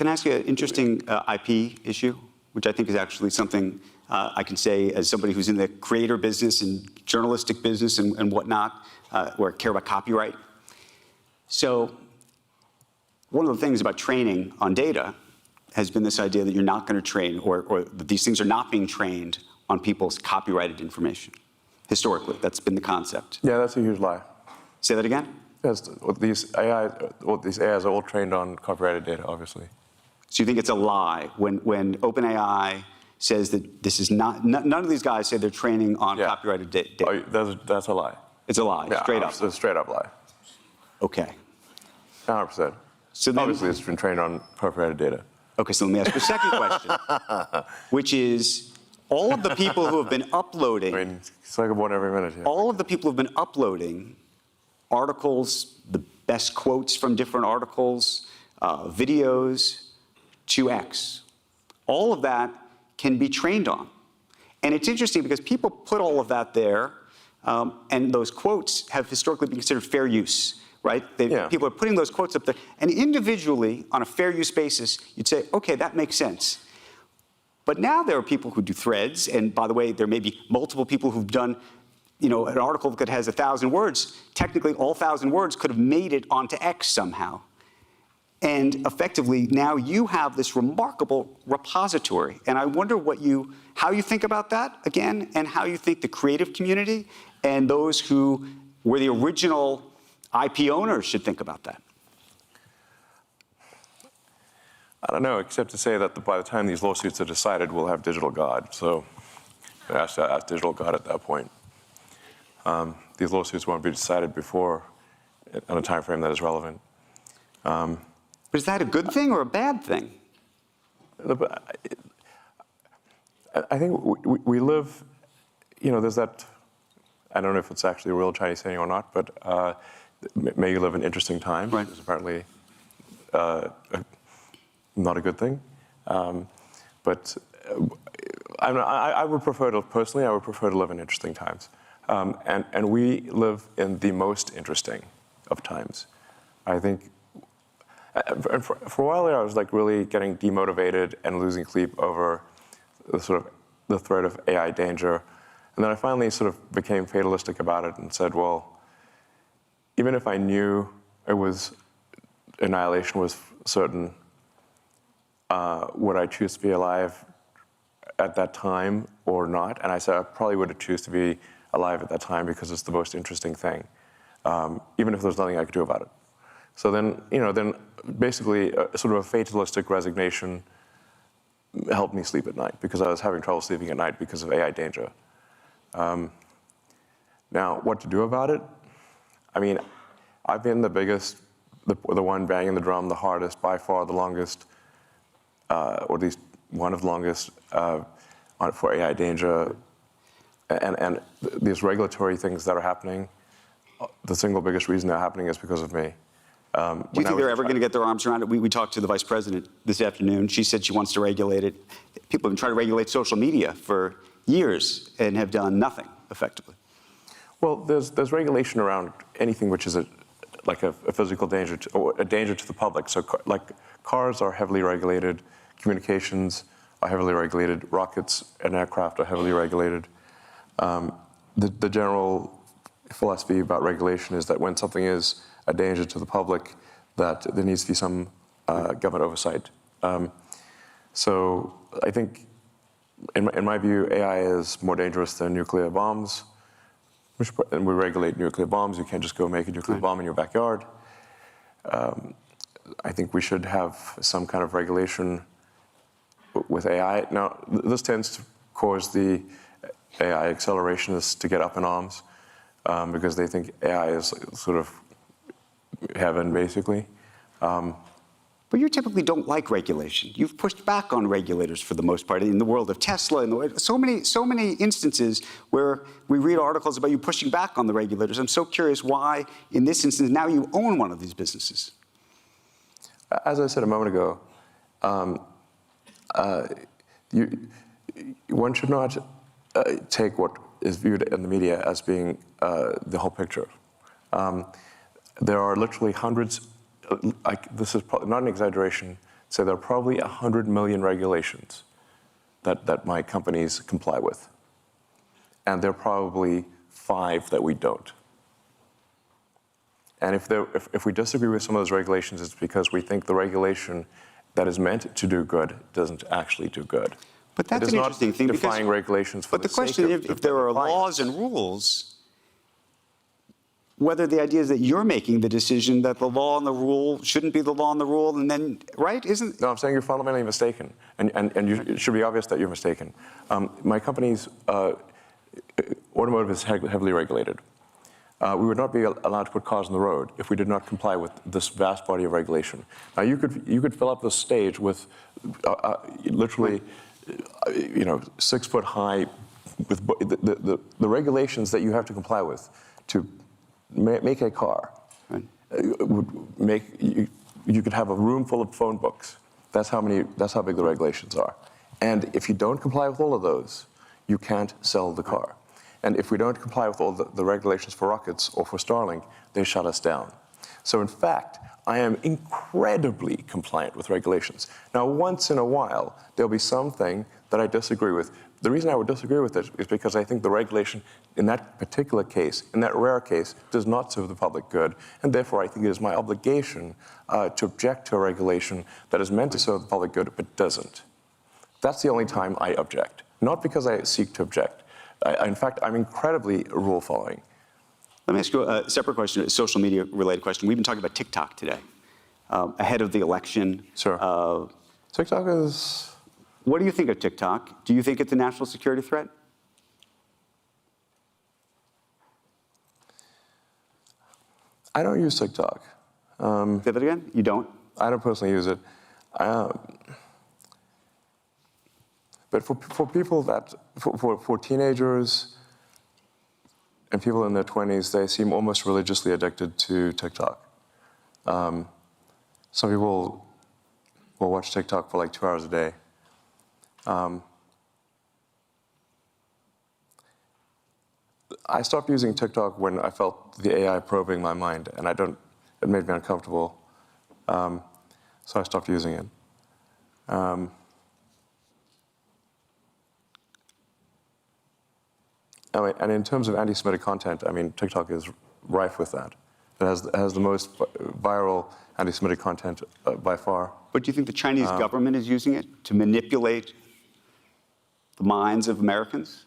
I ask you an interesting IP issue, which I think is actually something I can say as somebody who's in the creator business and journalistic business and whatnot, where I care about copyright. So one of the things about training on data has been this idea that you're not going to train, or that these things are not being trained on people's copyrighted information. Historically, that's been the concept. Yeah, that's a huge lie. Say that again? Yes, these AIs are all trained on copyrighted data, obviously. So you think it's a lie when OpenAI says that this is not, none of these guys say they're training on copyrighted data? Oh, that's a lie. It's a lie, Yeah, straight up. It's a straight up lie. Okay. 100%. So then, obviously, it's been trained on copyrighted data. Okay, so let me ask you a second question, which is all of the people who have been uploading, I mean, it's like one every minute here. all of the people who have been uploading articles, the best quotes from different articles, videos to X, all of that can be trained on. And it's interesting because people put all of that there, and those quotes have historically been considered fair use. Right? People are putting those quotes up there. And individually, on a fair use basis, you'd say, okay, that makes sense. But now there are people who do threads. And by the way, there may be multiple people who've done an article that has 1,000 words. Technically, all 1,000 words could have made it onto X somehow. And effectively, now you have this remarkable repository. And I wonder how you think about that, again, and how you think the creative community and those who were the original IP owners should think about that. I don't know, except to say that by the time these lawsuits are decided, we'll have digital God. So ask digital God at that point. These lawsuits won't be decided before in a time frame that is relevant. But is that a good thing or a bad thing? I think we live, there's that, I don't know if it's actually a real Chinese saying or not, but may you live in interesting times. Right. Is apparently not a good thing. But I would prefer to, personally, I would prefer to live in interesting times. And we live in the most interesting of times. I think, and for a while there, I was like really getting demotivated and losing sleep over the threat of AI danger. And then I finally sort of became fatalistic about it and said, well, even if I knew it was, annihilation was certain, would I choose to be alive at that time or not? And I said I probably would choose to be alive at that time because it's the most interesting thing, even if there's nothing I could do about it. So then, then basically sort of a fatalistic resignation helped me sleep at night because I was having trouble sleeping at night because of AI danger. Now, what to do about it? I mean, I've been the biggest, the one banging the drum the hardest, by far the longest, or at least one of the longest for AI danger. And these regulatory things that are happening, the single biggest reason they're happening is because of me. Do you think they're ever going to get their arms around it? We talked to the vice president this afternoon. She said she wants to regulate it. People have been trying to regulate social media for years and have done nothing effectively. Well, there's regulation around anything which is like a physical danger or a danger to the public. So like cars are heavily regulated, communications are heavily regulated, rockets and aircraft are heavily regulated. The general philosophy about regulation is that when something is a danger to the public, that there needs to be some government oversight. So I think, in my view, AI is more dangerous than nuclear bombs. And we regulate nuclear bombs. You can't just go make a nuclear bomb in your backyard. I think we should have some kind of regulation with AI. Now, this tends to cause the AI accelerationists to get up in arms because they think AI is sort of heaven, basically. But you typically don't like regulation. You've pushed back on regulators for the most part in the world of Tesla. So many instances where we read articles about you pushing back on the regulators. I'm so curious why, in this instance, now you own one of these businesses. As I said a moment ago, one should not take what is viewed in the media as being the whole picture. There are literally hundreds. This is not an exaggeration, so there are probably 100 million regulations that my companies comply with. And there are probably 5 that we don't. And if we disagree with some of those regulations, it's because we think the regulation that is meant to do good doesn't actually do good. But that's an interesting thing. Defying regulations for but the question is, if there are laws and rules, whether the idea is that you're making the decision that the law and the rule shouldn't be the law and the rule, and then, right? Isn't? No, I'm saying you're fundamentally mistaken, and it should be obvious that you're mistaken. My company's automotive is heavily regulated. We would not be allowed to put cars on the road if we did not comply with this vast body of regulation. Now, you could fill up the stage with literally, 6 foot high, with the regulations that you have to comply with to make a car. Right. Would make you could have a room full of phone books. That's how big the regulations are. And if you don't comply with all of those, you can't sell the car. And if we don't comply with all the regulations for rockets or for Starlink, they shut us down. So in fact, I am incredibly compliant with regulations. Now, once in a while, there'll be something that I disagree with. The reason I would disagree with it is because I think the regulation in that particular case, in that rare case, does not serve the public good. And therefore, I think it is my obligation to object to a regulation that is meant to serve the public good, but doesn't. That's the only time I object. Not because I seek to object. In fact, I'm incredibly rule-following. Let me ask you a separate question, a social media-related question. We've been talking about TikTok today, ahead of the election. Sure. TikTok is... What do you think of TikTok? Do you think it's a national security threat? I don't use TikTok. Say that again? You don't? I don't personally use it. But for people for teenagers and people in their 20s, they seem almost religiously addicted to TikTok. Some people will watch TikTok for like 2 hours a day. I stopped using TikTok when I felt the AI probing my mind, and it made me uncomfortable. So I stopped using it. And in terms of anti-Semitic content, I mean, TikTok is rife with that. It has the most viral anti-Semitic content by far. But do you think the Chinese government is using it to manipulate the minds of Americans?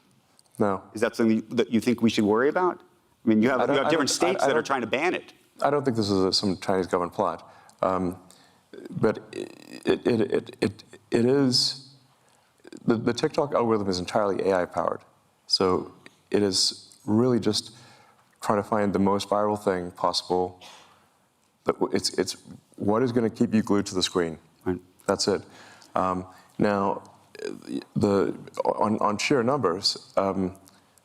No. Is that something that you think we should worry about? I mean, you have different states that are trying to ban it. I don't think this is some Chinese government plot. But it is, the TikTok algorithm is entirely AI powered. So it is really just trying to find the most viral thing possible. It's what is going to keep you glued to the screen. Right. That's it. Now, on sheer numbers,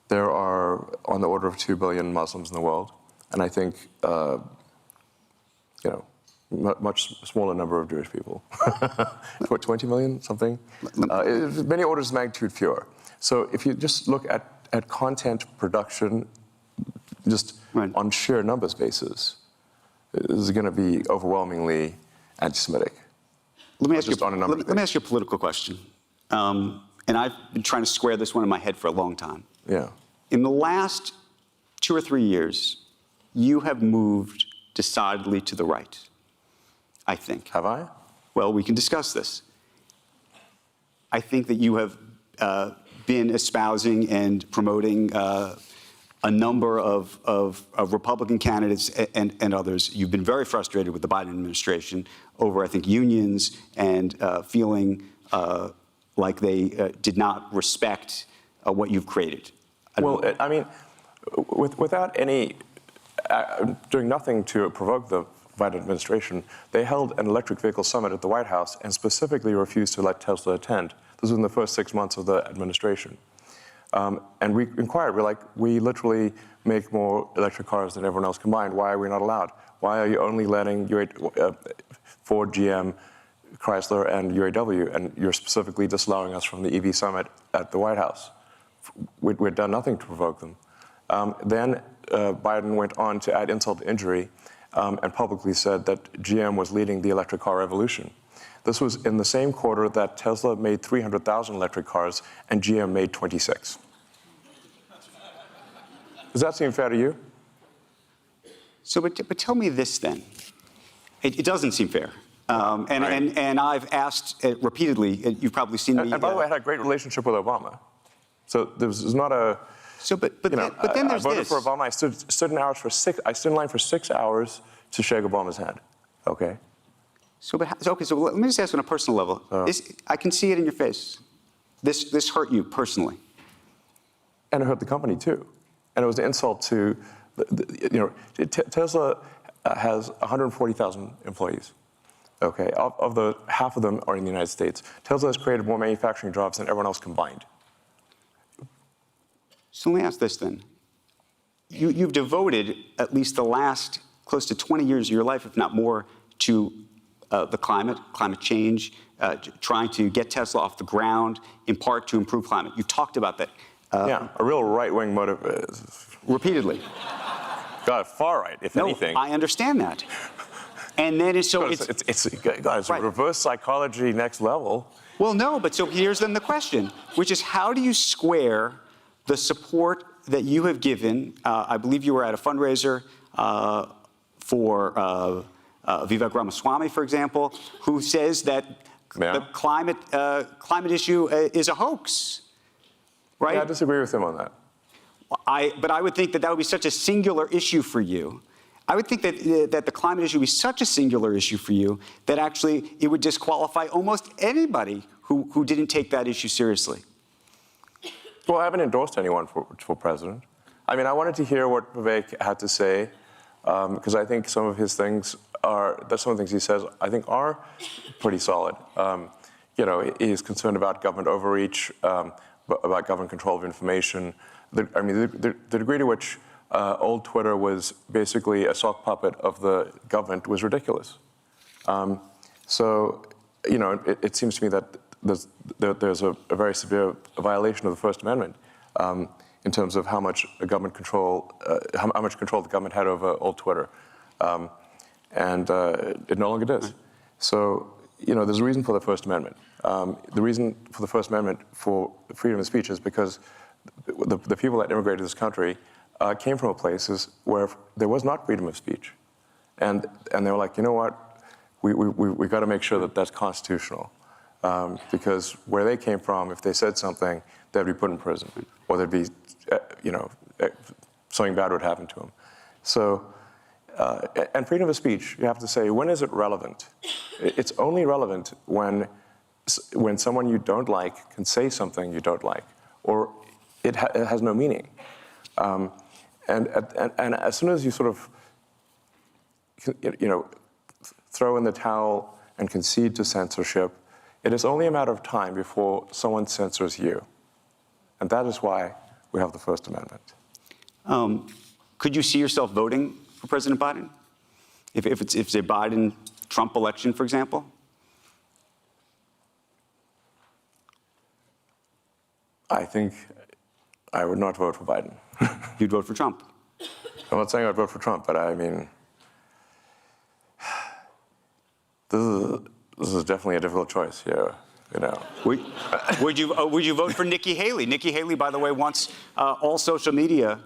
there are on the order of 2 billion Muslims in the world, and I think much smaller number of Jewish people. 20 million, something. Many orders of magnitude fewer. So if you just look at content production, just right. on sheer numbers basis, this is going to be overwhelmingly anti-Semitic. Let me ask you a political question. And I've been trying to square this one in my head for a long time. Yeah. In the last 2 or 3 years, you have moved decidedly to the right, I think. Have I? Well, we can discuss this. I think that you have been espousing and promoting a number of Republican candidates and others. You've been very frustrated with the Biden administration over, I think, unions and feeling like they did not respect what you've created. Well, I mean, without doing nothing to provoke the Biden administration, they held an electric vehicle summit at the White House and specifically refused to let Tesla attend. This was in the first 6 months of the administration. And we inquired, we literally make more electric cars than everyone else combined. Why are we not allowed? Why are you only letting Ford, GM, Chrysler, and UAW, and you're specifically disallowing us from the EV summit at the White House? We'd done nothing to provoke them. Then Biden went on to add insult to injury and publicly said that GM was leading the electric car revolution. This was in the same quarter that Tesla made 300,000 electric cars and GM made 26. Does that seem fair to you? So, but tell me this then. It doesn't seem fair. And I've asked repeatedly, you've probably seen me. And by the way, I had a great relationship with Obama. So there was not a. So, but then there's I voted this. for Obama. I stood in line for 6 hours to shake Obama's hand. Okay. So let me just ask on a personal level. I can see it in your face. This hurt you personally. And it hurt the company too. And it was an insult to, Tesla has 140,000 employees. Okay, of the half of them are in the United States. Tesla has created more manufacturing jobs than everyone else combined. So let me ask this then. You've devoted at least the last close to 20 years of your life, if not more, to the climate change, trying to get Tesla off the ground, in part to improve climate. You've talked about that. Yeah, a real right-wing motive. Repeatedly. God, far right, if anything. I understand that. And then it's right. Reverse psychology next level. Well, no, but so here's then the question, which is how do you square the support that you have given? I believe you were at a fundraiser for Vivek Ramaswamy, for example, who says that the climate issue is a hoax, right? Yeah, I disagree with him on that. But I would think that would be such a singular issue for you. I would think that the climate issue would be such a singular issue for you that actually it would disqualify almost anybody who didn't take that issue seriously. Well, I haven't endorsed anyone for president. I mean, I wanted to hear what Vivek had to say because I think some of his things some of the things he says, I think, are pretty solid. He's concerned about government overreach, about government control of information. The degree to which old Twitter was basically a sock puppet of the government was ridiculous. It seems to me that there's a very severe violation of the First Amendment in terms of how much government control, how much control the government had over old Twitter, and it no longer does. So there's a reason for the First Amendment. The reason for the First Amendment for freedom of speech is because the people that immigrated to this country came from places where there was not freedom of speech, and they were like, you know what, we got to make sure that that's constitutional, because where they came from, if they said something, they'd be put in prison, or there'd be, something bad would happen to them. So, and freedom of speech, you have to say, when is it relevant? It's only relevant when someone you don't like can say something you don't like, or it has no meaning. And as soon as you sort of, throw in the towel and concede to censorship, it is only a matter of time before someone censors you. And that is why we have the First Amendment. Could you see yourself voting for President Biden? If it's a Biden-Trump election, for example? I think I would not vote for Biden. You'd vote for Trump? I'm not saying I'd vote for Trump, but I mean, this is definitely a difficult choice here. Would you vote for Nikki Haley? Nikki Haley, by the way, wants all social media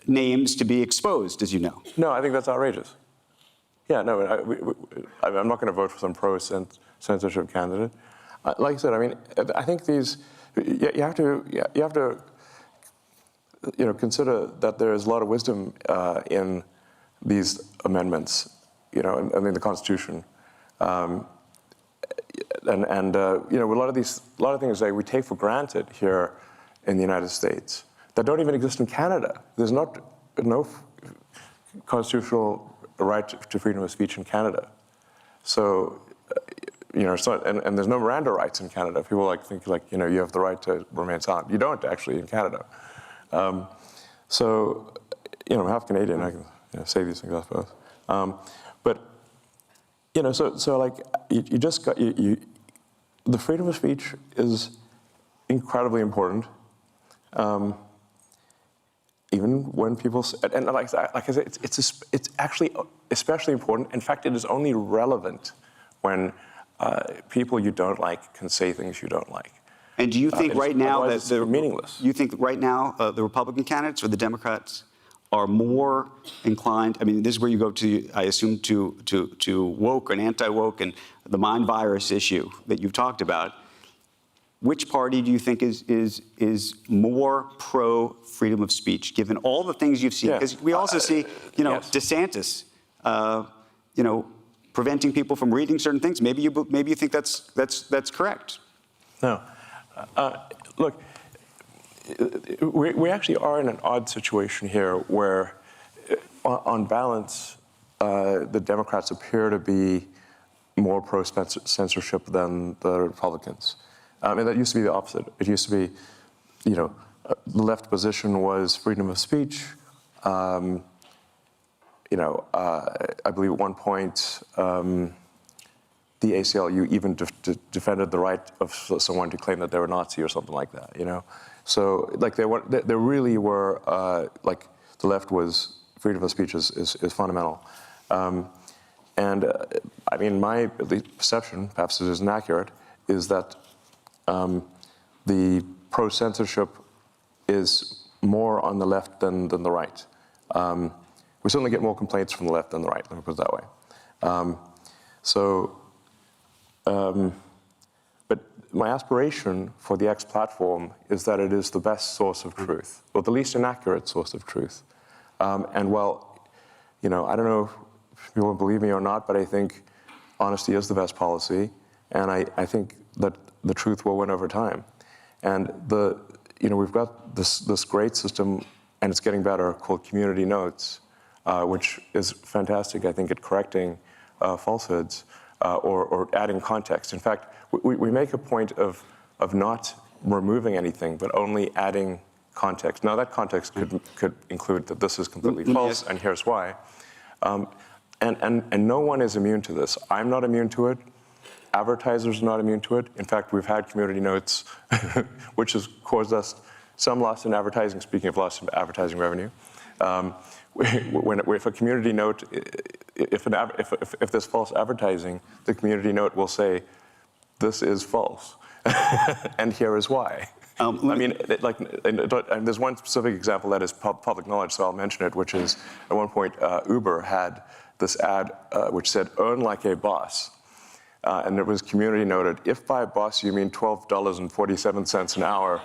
names to be exposed, as you know. No, I think that's outrageous. Yeah, no, I'm not going to vote for some pro-censorship candidate. Like I said, I mean, I think you have to consider that there is a lot of wisdom in these amendments. I mean, the Constitution, a lot of things that we take for granted here in the United States that don't even exist in Canada. There's no constitutional right to freedom of speech in Canada. So, it's not, and there's no Miranda rights in Canada. People think you have the right to remain silent. You don't actually in Canada. I'm half Canadian. I can say these things, I suppose. But you just got the freedom of speech is incredibly important. Even when people and like I said, it's actually especially important. In fact, it is only relevant when people you don't like can say things you don't like. And do you think right now that they're meaningless? You think right now the Republican candidates or the Democrats are more inclined? I mean, this is where you go to, I assume, to woke and anti-woke and the mind virus issue that you've talked about. Which party do you think is more pro freedom of speech, given all the things you've seen? Because we also see, yes. DeSantis, preventing people from reading certain things. Maybe you think that's correct. No, look, we actually are in an odd situation here, where, on balance, the Democrats appear to be more pro-censorship than the Republicans. And that used to be the opposite. It used to be, the left position was freedom of speech. I believe at one point, the ACLU even defended the right of someone to claim that they were Nazi or something like that. So there really were the left was freedom of speech is fundamental. I mean, my at least perception, perhaps it isn't accurate, is that the pro-censorship is more on the left than the right. We certainly get more complaints from the left than the right, let me put it that way. But my aspiration for the X platform is that it is the best source of truth, or the least inaccurate source of truth. I don't know if people believe me or not, but I think honesty is the best policy, and I think that the truth will win over time. And we've got this great system, and it's getting better, called Community Notes, which is fantastic, I think, at correcting falsehoods or adding context. In fact, we make a point of not removing anything, but only adding context. Now, that context could include that this is completely false, and here's why. And no one is immune to this. I'm not immune to it. Advertisers are not immune to it. In fact, we've had community notes, which has caused us some loss in advertising, speaking of loss in advertising revenue. If a community note, if there's false advertising, the community note will say, this is false, and here is why. I mean, and there's one specific example that is public knowledge, so I'll mention it, which is at one point Uber had this ad which said, earn like a boss. And it was community noted, if by boss you mean $12.47 an hour,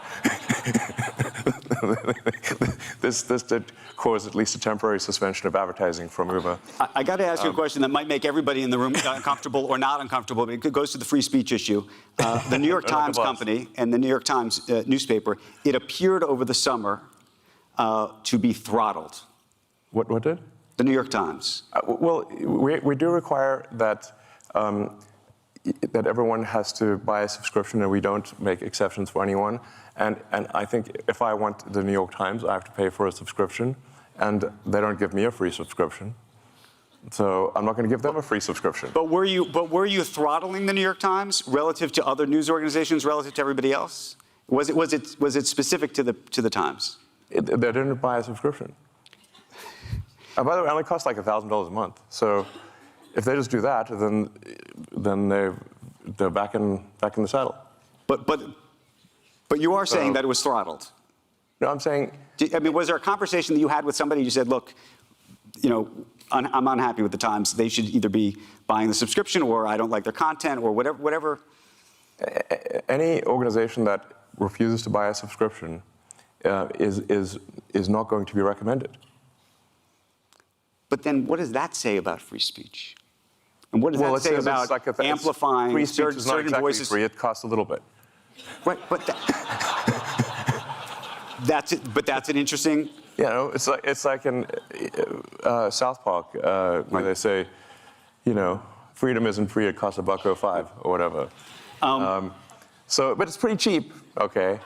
this did cause at least a temporary suspension of advertising from Uber. I got to ask you a question that might make everybody in the room uncomfortable or not uncomfortable, but it goes to the free speech issue. The New York Times company and the New York Times newspaper, it appeared over the summer to be throttled. What did? The New York Times. Well, we do require that that everyone has to buy a subscription, and we don't make exceptions for anyone. And I think if I want the New York Times, I have to pay for a subscription, and they don't give me a free subscription. So I'm not going to give them a free subscription. But were you throttling the New York Times relative to other news organizations, relative to everybody else? Was it specific to the Times? They didn't buy a subscription. By the way, it only costs like $1,000 a month. So if they just do that, then they're back in the saddle. But you are saying that it was throttled. No, I'm saying. I mean, was there a conversation that you had with somebody? You said, look, you know, I'm unhappy with the Times. They should either be buying the subscription, or I don't like their content, or whatever. Any organization that refuses to buy a subscription is not going to be recommended. But then, what does that say about free speech? And what does that say about amplifying free speech certain is not exactly voices? Free. It costs a little bit. Right, but that's it. But that's an interesting. You know, it's like in South Park where they say, you know, freedom isn't free. It costs $1.05 or whatever. But it's pretty cheap. Okay.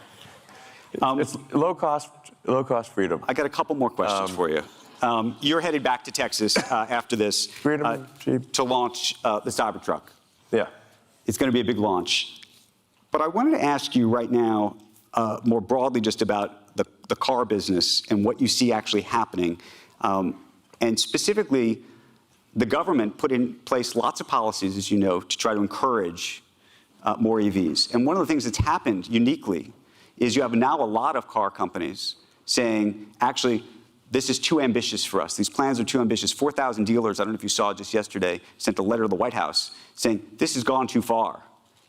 It's low cost freedom. I got a couple more questions for you. You're headed back to Texas after this to launch the Cybertruck. Yeah. It's going to be a big launch. But I wanted to ask you right now, more broadly, just about the car business and what you see actually happening. And specifically, the government put in place lots of policies, as you know, to try to encourage more EVs. And one of the things that's happened uniquely is you have now a lot of car companies saying, actually, this is too ambitious for us. These plans are too ambitious. 4,000 dealers, I don't know if you saw just yesterday, sent a letter to the White House saying, this has gone too far.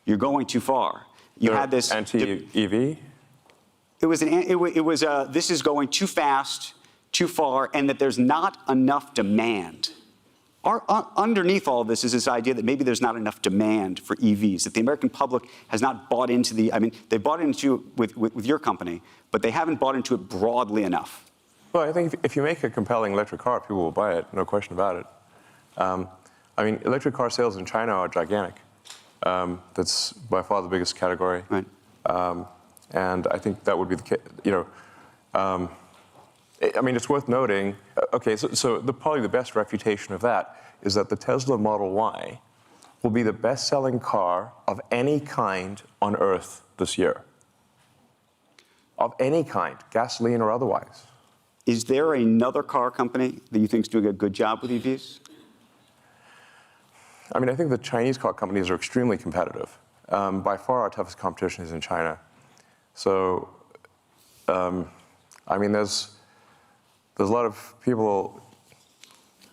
You're going too far. You had this anti-EV? It was this is going too fast, too far, and that there's not enough demand. Underneath all of this is this idea that maybe there's not enough demand for EVs, that the American public has not bought into they bought into it with your company, but they haven't bought into it broadly enough. Well, I think if you make a compelling electric car, people will buy it, no question about it. I mean, electric car sales in China are gigantic. That's by far the biggest category. Right. And I think that would be the case, you know. I mean, it's worth noting, okay, so probably the best refutation of that is that the Tesla Model Y will be the best-selling car of any kind on Earth this year. Of any kind, gasoline or otherwise. Is there another car company that you think is doing a good job with EVs? I mean, I think the Chinese car companies are extremely competitive. By far, our toughest competition is in China. So, I mean, there's a lot of people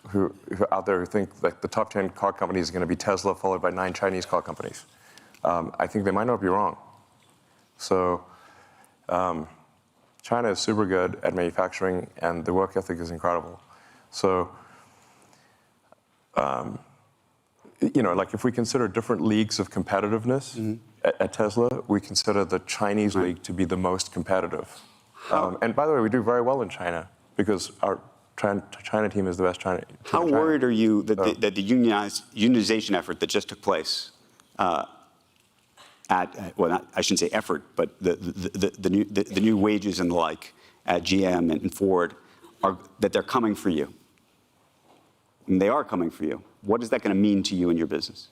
who out there who think that the top 10 car companies are going to be Tesla, followed by 9 Chinese car companies. I think they might not be wrong. So, China is super good at manufacturing, and the work ethic is incredible. So, you know, like if we consider different leagues of competitiveness at Tesla, we consider the Chinese league to be the most competitive. And by the way, we do very well in China because our China team is the best China team. How worried are you that the unionization effort that just took place I shouldn't say effort, but the new wages and the like at GM and Ford, that they're coming for you? And they are coming for you. What is that going to mean to you and your business?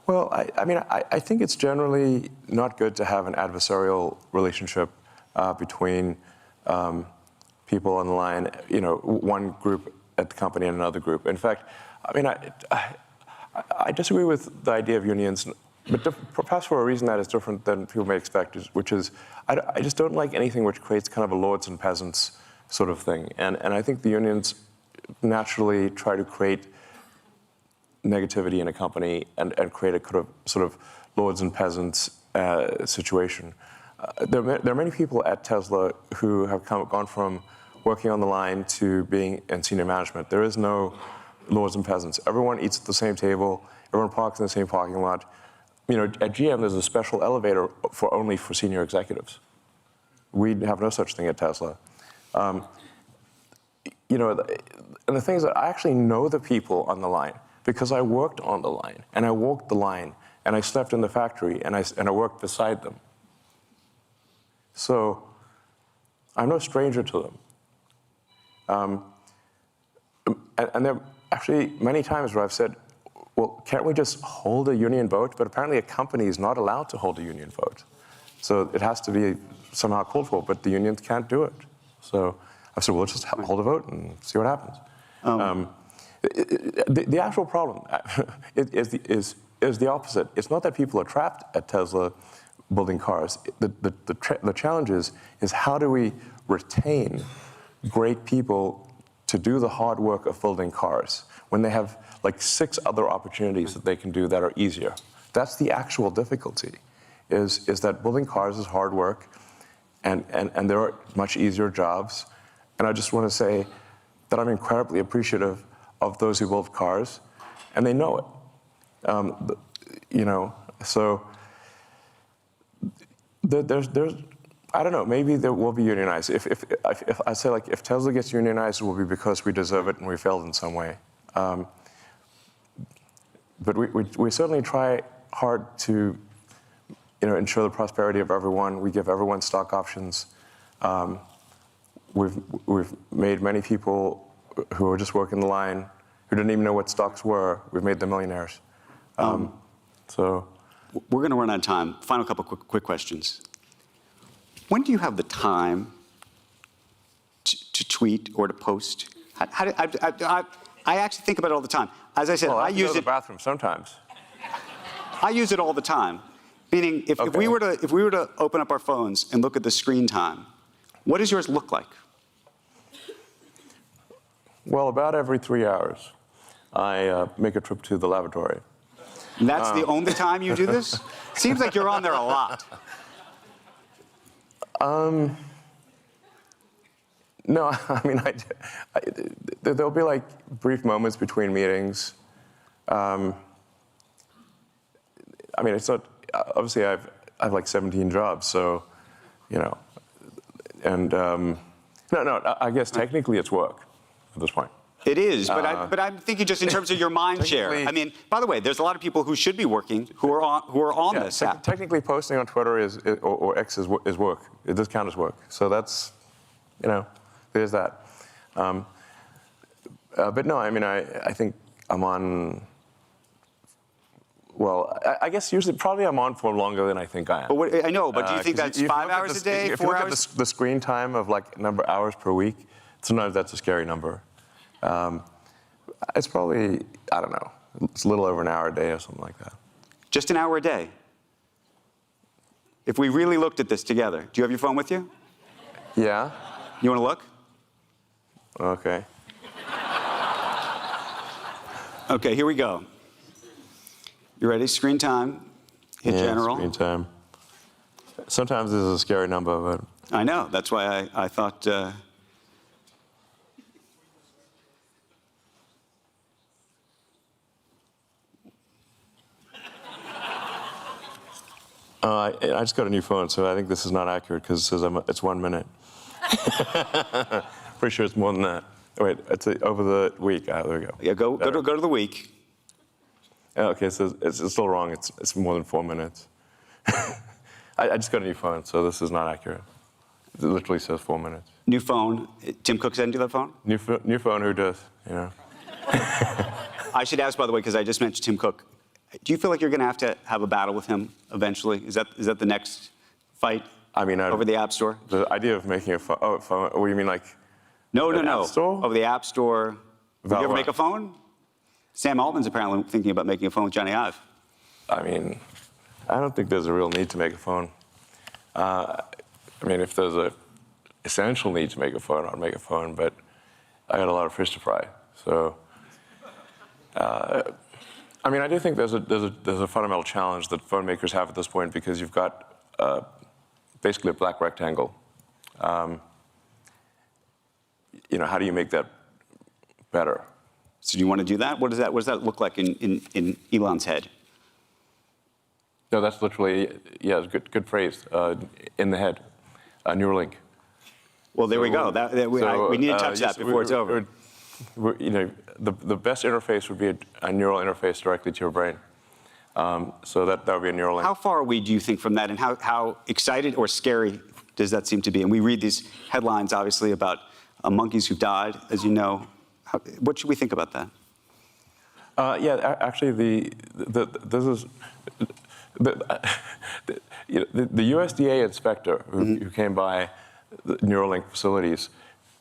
Well, I think it's generally not good to have an adversarial relationship between people on the line, one group at the company and another group. In fact, I disagree with the idea of unions, but perhaps for a reason that is different than people may expect, which is I just don't like anything which creates kind of a lords and peasants sort of thing. And I think the unions naturally try to create negativity in a company and create a sort of lords and peasants situation. There are many people at Tesla who have gone from working on the line to being in senior management. There is no lords and peasants. Everyone eats at the same table. Everyone parks in the same parking lot. At GM, there's a special elevator only for senior executives. We have no such thing at Tesla. And the thing is that I actually know the people on the line because I worked on the line, and I walked the line, and I slept in the factory, and I worked beside them. So I'm no stranger to them. And there are actually many times where I've said, well, can't we just hold a union vote? But apparently a company is not allowed to hold a union vote. So it has to be somehow called for, but the unions can't do it. So I said, well, let's just hold a vote and see what happens. The actual problem is the opposite. It's not that people are trapped at Tesla building cars. The challenge is how do we retain great people to do the hard work of building cars when they have like 6 other opportunities that they can do that are easier. That's the actual difficulty, is that building cars is hard work and there are much easier jobs. And I just want to say that I'm incredibly appreciative of those who build cars, and they know it. So there's I don't know, maybe there will be unionized. If I say, like, if Tesla gets unionized, it will be because we deserve it and we failed in some way. But we certainly try hard to ensure the prosperity of everyone. We give everyone stock options. We've made many people who are just working the line, who didn't even know what stocks were, we've made them millionaires. So we're going to run out of time. Final couple quick questions. When do you have the time to tweet or to post? I actually think about it all the time. As I said, I use use the it. bathroom sometimes. I use it all the time. Meaning, if we were to open up our phones and look at the screen time, what does yours look like? Well, about every 3 hours, I make a trip to the lavatory. And that's the only time you do this? Seems like you're on there a lot. No, I mean, there'll be like brief moments between meetings. I mean, it's not, obviously I have like 17 jobs, so, and no, I guess technically it's work at this point. It is, but I'm thinking just in terms of your mind share. I mean, by the way, there's a lot of people who should be working who are on this app. Technically, posting on Twitter or X is work. It does count as work. So that's, there's that. But no, I mean, I think I'm on. Well, I guess usually, probably I'm on for longer than I think I am. But I know, but do you think that's 5 hours a day, 4 hours? If you look at the screen time of like number of hours per week, sometimes that's a scary number. It's probably, I don't know, it's a little over an hour a day or something like that. Just an hour a day? If we really looked at this together, do you have your phone with you? Yeah. You want to look? Okay. Okay, here we go. You ready? Screen time. Hit general. Screen time. Sometimes this is a scary number, but. I know. That's why I thought. I just got a new phone, so I think this is not accurate because it says it's 1 minute. Pretty sure it's more than that. Wait, it's over the week. There we go. Yeah, go to the week. Okay, so it's still wrong. It's more than 4 minutes. I just got a new phone, so this is not accurate. It literally says 4 minutes. New phone. Tim Cook sent you that phone? New phone, who does? You know. I should ask, by the way, because I just mentioned Tim Cook. Do you feel like you're going to have a battle with him eventually? Is that the next fight? I mean, over the App Store? The idea of making a phone. Oh, phone. What do you mean, like? No. App Store? Over the App Store. Would you ever make a phone? Sam Altman's apparently thinking about making a phone with Johnny Ive. I mean, I don't think there's a real need to make a phone. I mean, if there's a essential need to make a phone, I'd make a phone. But I got a lot of fish to fry. So, I mean, I do think there's a fundamental challenge that phone makers have at this point because you've got basically a black rectangle. You know, how do you make that better? So do you want to do that? What does that look like in Elon's head? No, that's literally, yeah, good phrase, in the head, Neuralink. Well, there we go. We need to touch that before it's over. You know, the best interface would be a neural interface directly to your brain. So that would be a Neuralink. How far are we, do you think, from that, and how excited or scary does that seem to be? And we read these headlines, obviously, about monkeys who've died, as you know. What should we think about that? Yeah, actually, this is the USDA inspector who came by the Neuralink facilities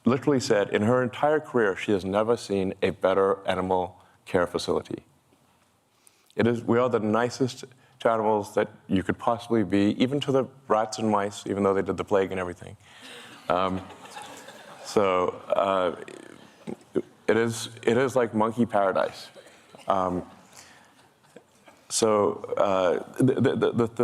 literally said in her entire career she has never seen a better animal care facility. We are the nicest to animals that you could possibly be, even to the rats and mice, even though they did the plague and everything. It is like monkey paradise. The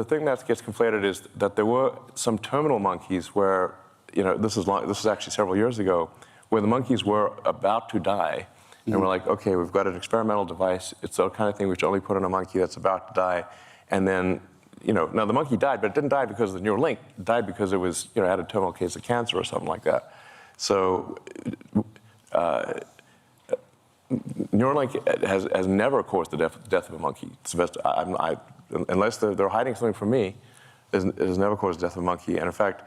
thing that gets conflated is that there were some terminal monkeys where, you know, this is actually several years ago, where the monkeys were about to die, and we're like, okay, we've got an experimental device. It's the kind of thing we should only put on a monkey that's about to die, and then, you know, now the monkey died, but it didn't die because of the Neuralink. It died because it was, you know, had a terminal case of cancer or something like that. So. Neuralink has never caused the death of a monkey. It's the best, unless they're hiding something from me, it has never caused the death of a monkey. And in fact,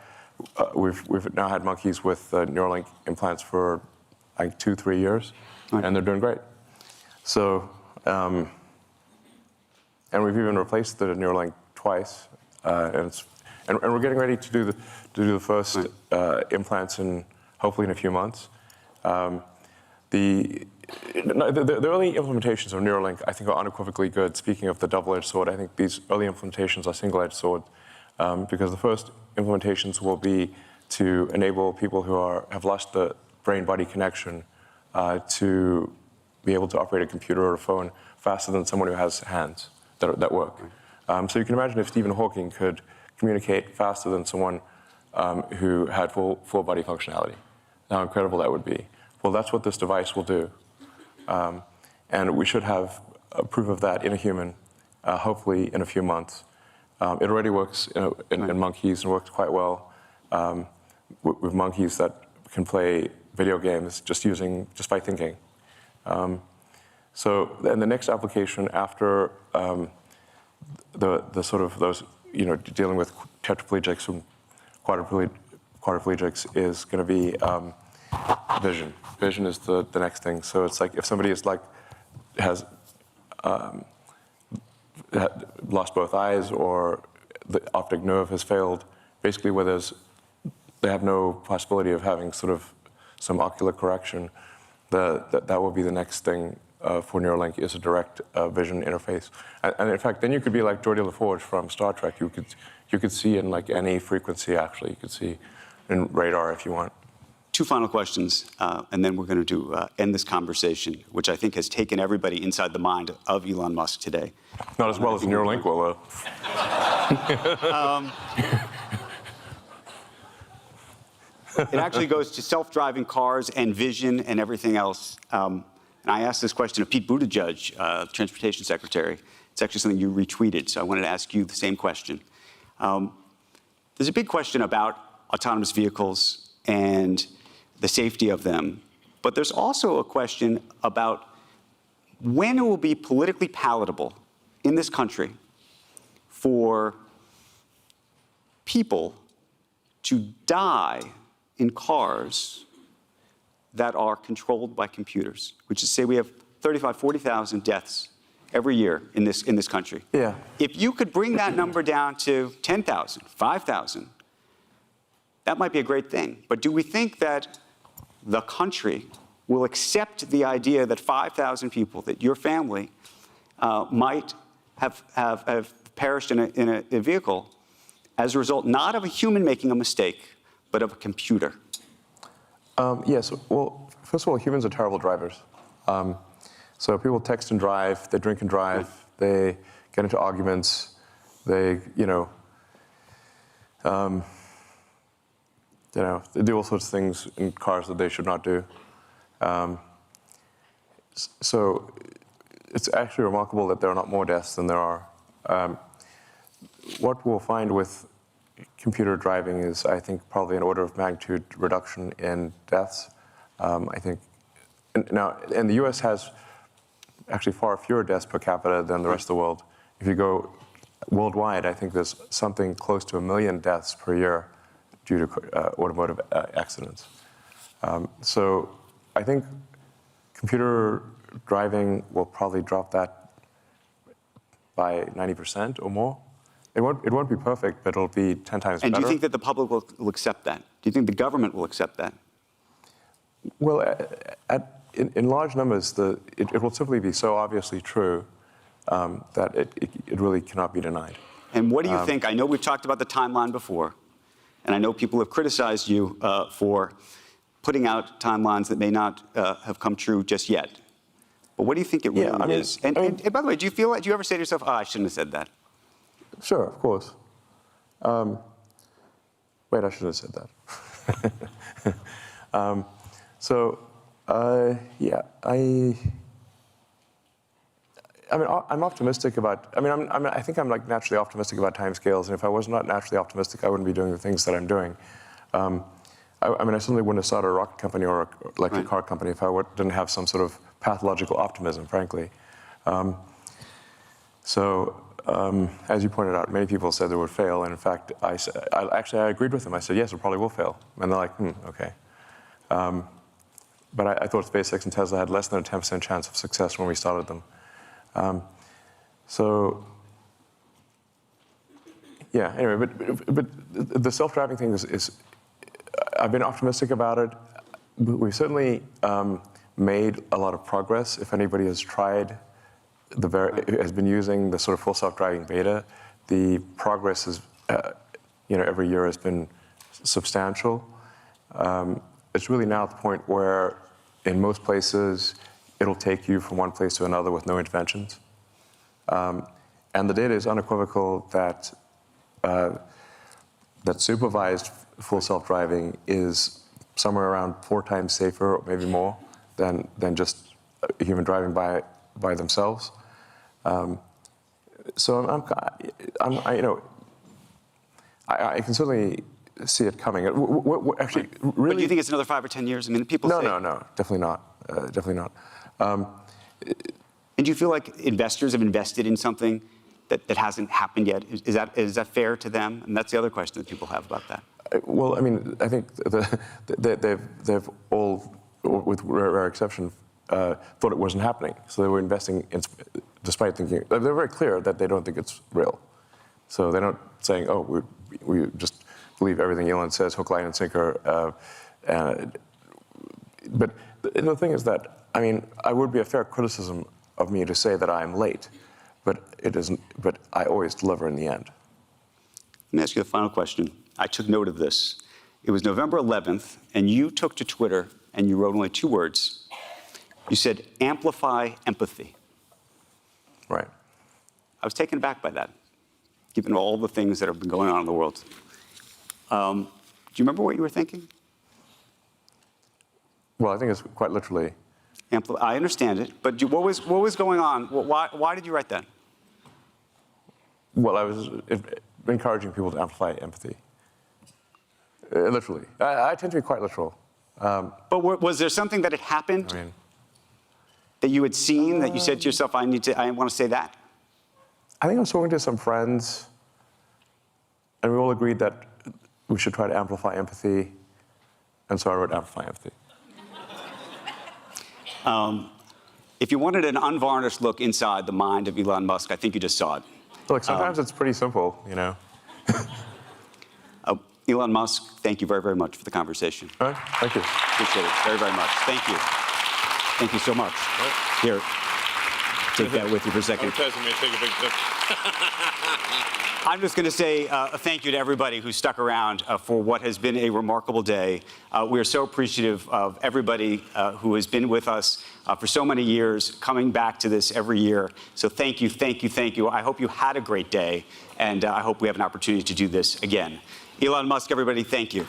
we've now had monkeys with Neuralink implants for like 2-3 years, and they're doing great. So, and we've even replaced the Neuralink twice, and we're getting ready to do the first implants hopefully in a few months. The early implementations of Neuralink, I think, are unequivocally good. Speaking of the double-edged sword, I think these early implementations are single-edged sword, because the first implementations will be to enable people who have lost the brain-body connection to be able to operate a computer or a phone faster than someone who has hands that work. So you can imagine if Stephen Hawking could communicate faster than someone who had full-body functionality, how incredible that would be. Well, that's what this device will do. And we should have proof of that in a human, hopefully in a few months. It already works in monkeys and works quite well with monkeys that can play video games just by thinking. So then the next application after the sort of those, you know, dealing with tetraplegics and quadriplegics is going to be vision. Vision is the next thing. So it's like if somebody has lost both eyes or the optic nerve has failed, basically where they have no possibility of having sort of some ocular correction, that will be the next thing for Neuralink, is a direct vision interface. And in fact, then you could be like Geordi LaForge from Star Trek. You could see in like any frequency, actually. You could see in radar if you want. 2 final questions, and then we're going to end this conversation, which I think has taken everybody inside the mind of Elon Musk today. Not as well as Neuralink will, though. It actually goes to self-driving cars and vision and everything else. And I asked this question of Pete Buttigieg, Transportation Secretary. It's actually something you retweeted, so I wanted to ask you the same question. There's a big question about autonomous vehicles and the safety of them. But there's also a question about when it will be politically palatable in this country for people to die in cars that are controlled by computers, which is, say, we have 35,000, 40,000 deaths every year in this country. Yeah. If you could bring that number down to 10,000, 5,000, that might be a great thing. But do we think that the country will accept the idea that 5,000 people, that your family might have perished in a vehicle as a result not of a human making a mistake, but of a computer? Yes. Well, first of all, humans are terrible drivers. So people text and drive, they drink and drive, they get into arguments, they do all sorts of things in cars that they should not do. So it's actually remarkable that there are not more deaths than there are. What we'll find with computer driving is, I think, probably an order of magnitude reduction in deaths. I think now, and the U.S. has actually far fewer deaths per capita than the rest of the world. If you go worldwide, I think there's something close to 1 million deaths per year due to automotive accidents. So I think computer driving will probably drop that by 90% or more. It won't be perfect, but it'll be 10 times better. And do you think that the public will accept that? Do you think the government will accept that? Well, in large numbers, it will simply be so obviously true that it really cannot be denied. And what do you think? I know we've talked about the timeline before, and I know people have criticized you for putting out timelines that may not have come true just yet. But what do you think it really is? And by the way, do you ever say to yourself, I shouldn't have said that? Sure, of course. Wait, I shouldn't have said that. I'm optimistic about. I think I'm like naturally optimistic about timescales, and if I was not naturally optimistic, I wouldn't be doing the things that I'm doing. I certainly wouldn't have started a rocket company or a car company if I didn't have some sort of pathological optimism, frankly. As you pointed out, many people said they would fail, and in fact, I agreed with them. I said, yes, it probably will fail. And they're like, okay. But I thought SpaceX and Tesla had less than a 10% chance of success when we started them. Anyway, but the self-driving thing is I've been optimistic about it. We've certainly made a lot of progress. If anybody has tried has been using the sort of full self-driving beta, the progress is, every year has been substantial. It's really now at the point where, in most places, it'll take you from one place to another with no interventions. And the data is unequivocal that supervised full self-driving is somewhere around 4 times safer, or maybe more, than just human driving by themselves. So I can certainly see it coming. Actually, really. But do you think it's another 5 or 10 years? I mean, people say. No, definitely not. Definitely not. And do you feel like investors have invested in something that hasn't happened yet? Is that fair to them? And that's the other question that people have about that. Well, I think they've all, with rare exception, thought it wasn't happening. So they were investing despite thinking. They're very clear that they don't think it's real. So they're not saying, we just believe everything Elon says, hook, line, and sinker. But the thing is that, I would be a fair criticism of me to say that I am late, but it isn't. But I always deliver in the end. Let me ask you the final question. I took note of this. It was November 11th, and you took to Twitter and you wrote only 2 words. You said, amplify empathy. Right. I was taken aback by that, given all the things that have been going on in the world. Do you remember what you were thinking? Well, I think it's quite literally. I understand it, but what was going on? Why did you write that? Well, I was encouraging people to amplify empathy. Literally. I tend to be quite literal. But was there something that had happened I mean, that you had seen that you said to yourself, I want to say that? I think I was talking to some friends, and we all agreed that we should try to amplify empathy, and so I wrote Amplify Empathy. If you wanted an unvarnished look inside the mind of Elon Musk, I think you just saw it. Look, sometimes it's pretty simple, you know. Elon Musk, thank you very, very much for the conversation. All right, thank you. Appreciate it very, very much. Thank you. Thank you so much. Here, take that with you for a second. I'm just going to say a thank you to everybody who stuck around for what has been a remarkable day. We are so appreciative of everybody who has been with us for so many years, coming back to this every year. So thank you, thank you, thank you. I hope you had a great day, and I hope we have an opportunity to do this again. Elon Musk, everybody, thank you.